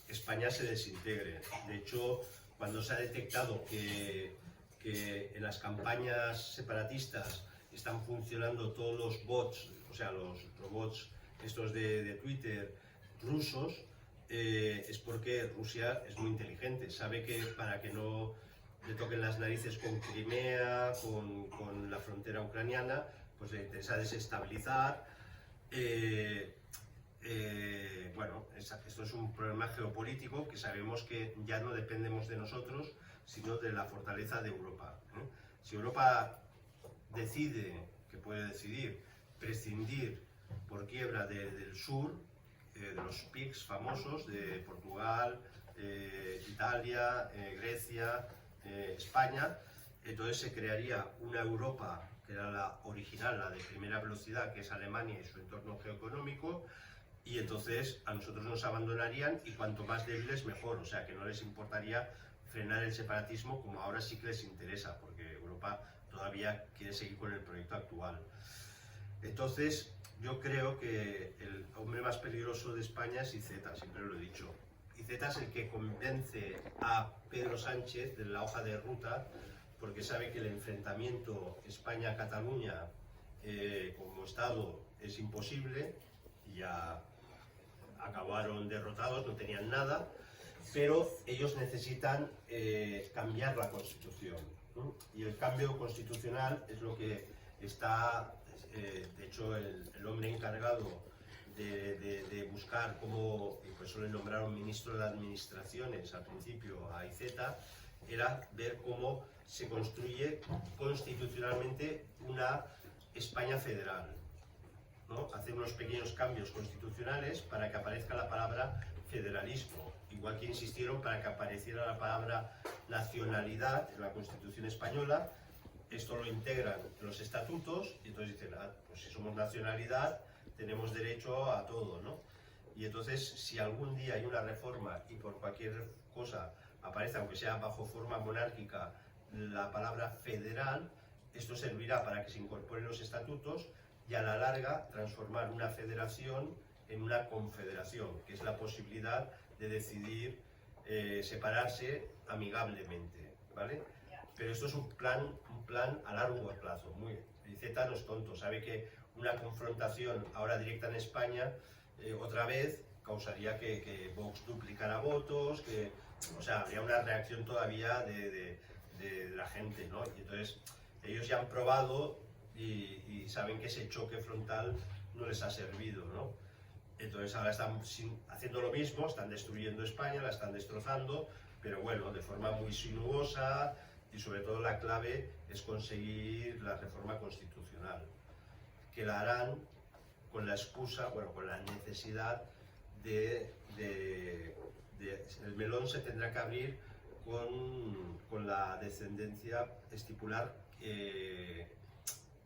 [SPEAKER 1] España se desintegre. De hecho, cuando se ha detectado que en las campañas separatistas están funcionando todos los bots, o sea, los robots estos de Twitter rusos, es porque Rusia es muy inteligente, sabe que para que no le toquen las narices con Crimea, con la frontera ucraniana, pues le interesa desestabilizar. Bueno, esto es un problema geopolítico que sabemos que ya no dependemos de nosotros, sino de la fortaleza de Europa. Si Europa decide, que puede decidir, prescindir por quiebra del sur, de los PIGS famosos de Portugal, Italia, Grecia, España, entonces se crearía una Europa que era la original, la de primera velocidad, que es Alemania y su entorno geoeconómico, y entonces a nosotros nos abandonarían, y cuanto más débiles mejor, o sea que no les importaría frenar el separatismo, como ahora sí que les interesa, porque Europa todavía quiere seguir con el proyecto actual. Entonces yo creo que el hombre más peligroso de España es Iceta, siempre lo he dicho. Iceta es el que convence a Pedro Sánchez de la hoja de ruta, porque sabe que el enfrentamiento España-Cataluña como Estado es imposible, y ya acabaron derrotados, no tenían nada, pero ellos necesitan cambiar la Constitución, ¿no? Y el cambio constitucional es lo que está, de hecho, el hombre encargado de buscar cómo, y por eso le nombraron ministro de Administraciones al principio a Iceta, era ver cómo se construye constitucionalmente una España federal, ¿no? Hacer unos pequeños cambios constitucionales para que aparezca la palabra federalismo, igual que insistieron para que apareciera la palabra nacionalidad en la Constitución española. Esto lo integran en los estatutos y entonces dicen, pues si somos nacionalidad tenemos derecho a todo, ¿no? Y entonces si algún día hay una reforma y por cualquier cosa aparece, aunque sea bajo forma monárquica, la palabra federal, esto servirá para que se incorporen los estatutos y a la larga transformar una federación en una confederación, que es la posibilidad de decidir separarse amigablemente, ¿vale? Pero esto es un plan a largo plazo. Iceta no es tonto, sabe que una confrontación ahora directa en España otra vez causaría que Vox duplicara votos, o sea, habría una reacción todavía de la gente, ¿no? Y entonces ellos ya han probado y saben que ese choque frontal no les ha servido, ¿no? Entonces ahora están haciendo lo mismo, están destruyendo España, la están destrozando, pero bueno, de forma muy sinuosa, y sobre todo la clave es conseguir la reforma constitucional, que la harán con la excusa, bueno, con la necesidad el melón se tendrá que abrir con la descendencia, estipular,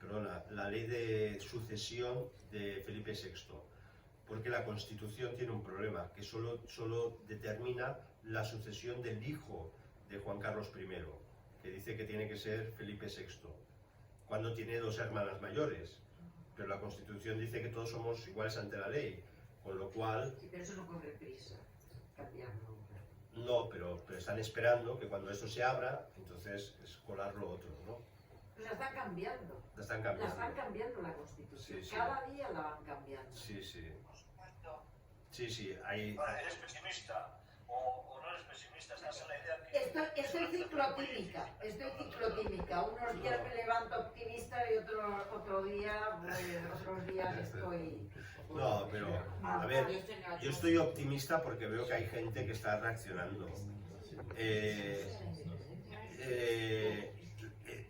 [SPEAKER 1] perdona, la ley de sucesión de Felipe VI, porque la Constitución tiene un problema, que solo determina la sucesión del hijo de Juan Carlos I, que dice que tiene que ser Felipe VI, cuando tiene 2 hermanas mayores, pero la Constitución dice que todos somos iguales ante la ley, con lo cual...
[SPEAKER 5] Sí, pero eso no corre prisa, cambiarlo.
[SPEAKER 1] No, pero están esperando que cuando esto se abra, entonces es colar lo otro, ¿no?
[SPEAKER 5] La están cambiando.
[SPEAKER 1] La están
[SPEAKER 5] La
[SPEAKER 1] cambiando.
[SPEAKER 5] están cambiando la Constitución.
[SPEAKER 1] Sí, sí.
[SPEAKER 5] Cada día la van cambiando.
[SPEAKER 1] Sí, sí.
[SPEAKER 7] Por supuesto.
[SPEAKER 1] Sí, sí, hay...
[SPEAKER 7] Vale, ¿eres pesimista o no eres pesimista? Estás en la idea que...
[SPEAKER 5] Estoy ciclotímica. Unos días me levanto optimista y otros días estoy...
[SPEAKER 1] No, pero, a ver, yo estoy optimista porque veo que hay gente que está reaccionando.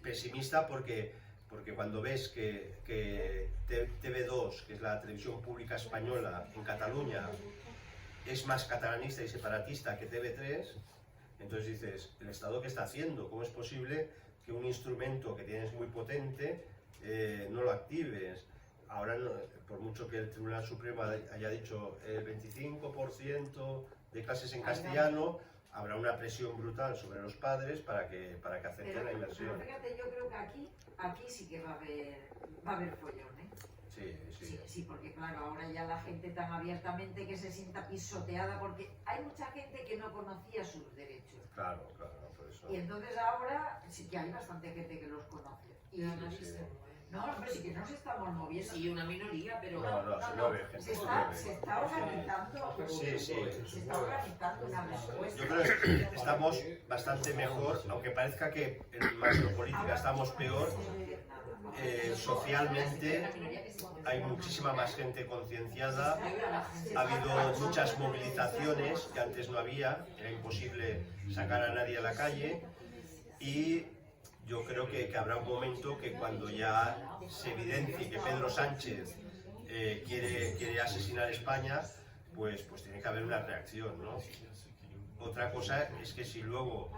[SPEAKER 1] Pesimista porque cuando ves que TV2, que es la televisión pública española en Cataluña, es más catalanista y separatista que TV3, entonces dices, ¿el Estado qué está haciendo? ¿Cómo es posible que un instrumento que tienes muy potente no lo actives? Ahora, por mucho que el Tribunal Supremo haya dicho el 25% de clases en castellano, habrá una presión brutal sobre los padres para que acepten la inversión.
[SPEAKER 5] Pero fíjate, yo creo que aquí sí que va a haber follón, ¿eh?
[SPEAKER 1] Sí.
[SPEAKER 5] Porque claro, ahora ya la gente tan abiertamente que se sienta pisoteada, porque hay mucha gente que no conocía sus derechos.
[SPEAKER 1] Claro, por eso.
[SPEAKER 5] Y entonces ahora sí que hay bastante gente que los conoce. Y
[SPEAKER 3] Nadie
[SPEAKER 1] sí.
[SPEAKER 3] se mueve.
[SPEAKER 5] no, hombre, sí que nos estamos moviendo.
[SPEAKER 3] Sí, una minoría, pero...
[SPEAKER 1] No, se mueve, gente,
[SPEAKER 5] Se
[SPEAKER 1] se
[SPEAKER 5] está
[SPEAKER 1] mueve.
[SPEAKER 5] organizando.
[SPEAKER 1] Sí.
[SPEAKER 5] Se está organizando una respuesta.
[SPEAKER 1] Yo creo que estamos bastante mejor, aunque parezca que en macropolítica estamos peor. Socialmente hay muchísima más gente concienciada, ha habido muchas movilizaciones que antes no había, era imposible sacar a nadie a la calle, y yo creo que habrá un momento que cuando ya se evidencie que Pedro Sánchez quiere asesinar España, pues tiene que haber una reacción, ¿no? Otra cosa es que si luego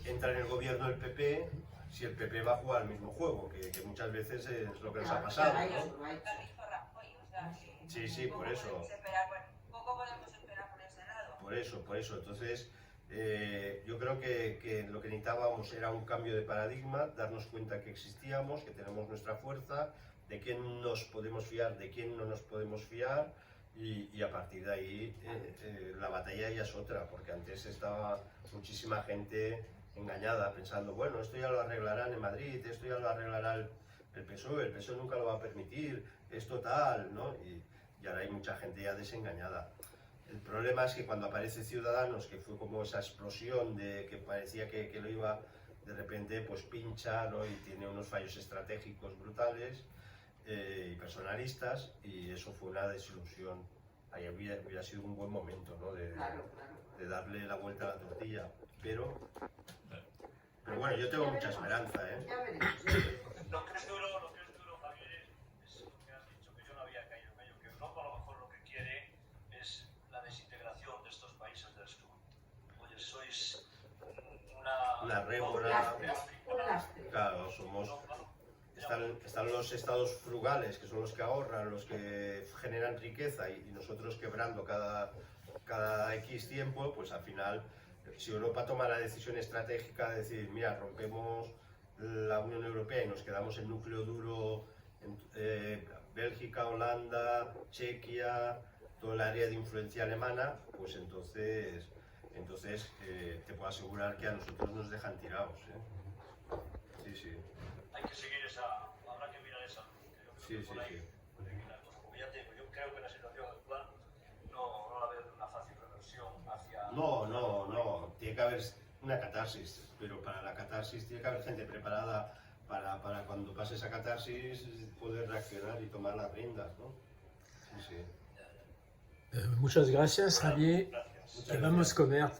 [SPEAKER 1] entra en el gobierno el PP, si el PP va a jugar el mismo juego, que muchas veces es lo que nos ha pasado, ¿no? Sí, por eso.
[SPEAKER 8] Poco podemos esperar por ese lado.
[SPEAKER 1] Por eso. Entonces, yo creo que lo que necesitábamos era un cambio de paradigma, darnos cuenta que existíamos, que tenemos nuestra fuerza, de quién nos podemos fiar, de quién no nos podemos fiar, y a partir de ahí la batalla ya es otra, porque antes estaba muchísima gente engañada, pensando, bueno, esto ya lo arreglarán en Madrid, esto ya lo arreglará el PSOE nunca lo va a permitir, esto tal, ¿no? Y ahora hay mucha gente ya desengañada. El problema es que cuando aparece Ciudadanos, que fue como esa explosión de que parecía que lo iba, de repente pues pincha, ¿no? Y tiene unos fallos estratégicos brutales y personalistas, y eso fue una desilusión. Ahí hubiera sido un buen momento, ¿no? De darle la vuelta a la tortilla, pero bueno, yo tengo mucha esperanza, ¿eh?
[SPEAKER 5] Ya veremos.
[SPEAKER 7] Lo que es duro, Javier, es lo que has dicho, que yo no había caído en ello, que Europa a lo mejor lo que quiere es la desintegración de estos países del sur. Oye, sois
[SPEAKER 1] una rémora.
[SPEAKER 5] Un lastre.
[SPEAKER 1] Claro, están los estados frugales, que son los que ahorran, los que generan riqueza, y nosotros quebrando cada X tiempo, pues al final, si Europa toma la decisión estratégica de decir, mira, rompemos la Unión Europea y nos quedamos en núcleo duro, Bélgica, Holanda, Chequia, todo el área de influencia alemana, pues entonces te puedo asegurar que a nosotros nos dejan tirados, ¿eh? Sí.
[SPEAKER 7] Hay que seguir habrá que mirar esa luz.
[SPEAKER 1] Sí.
[SPEAKER 7] Puede que la cosa, como ya te digo, yo creo que la situación actual no va a haber una fácil reversión hacia...
[SPEAKER 1] No, tiene que haber una catarsis, pero para la catarsis tiene que haber gente preparada para cuando pase esa catarsis poder reaccionar y tomar las riendas, ¿no? Sí, sí.
[SPEAKER 6] Muchas gracias, Javier.
[SPEAKER 7] Gracias.
[SPEAKER 6] Que vamos a comer.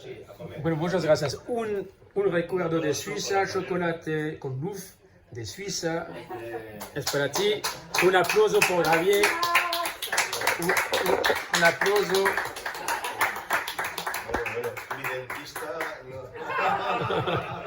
[SPEAKER 1] Sí, a comer.
[SPEAKER 6] Bueno, muchas gracias. Un recuerdo de Suiza, chocolate con Louf de Suiza. Es para ti. Un aplauso por Javier. Un aplauso.
[SPEAKER 1] Bueno, mi dentista... no.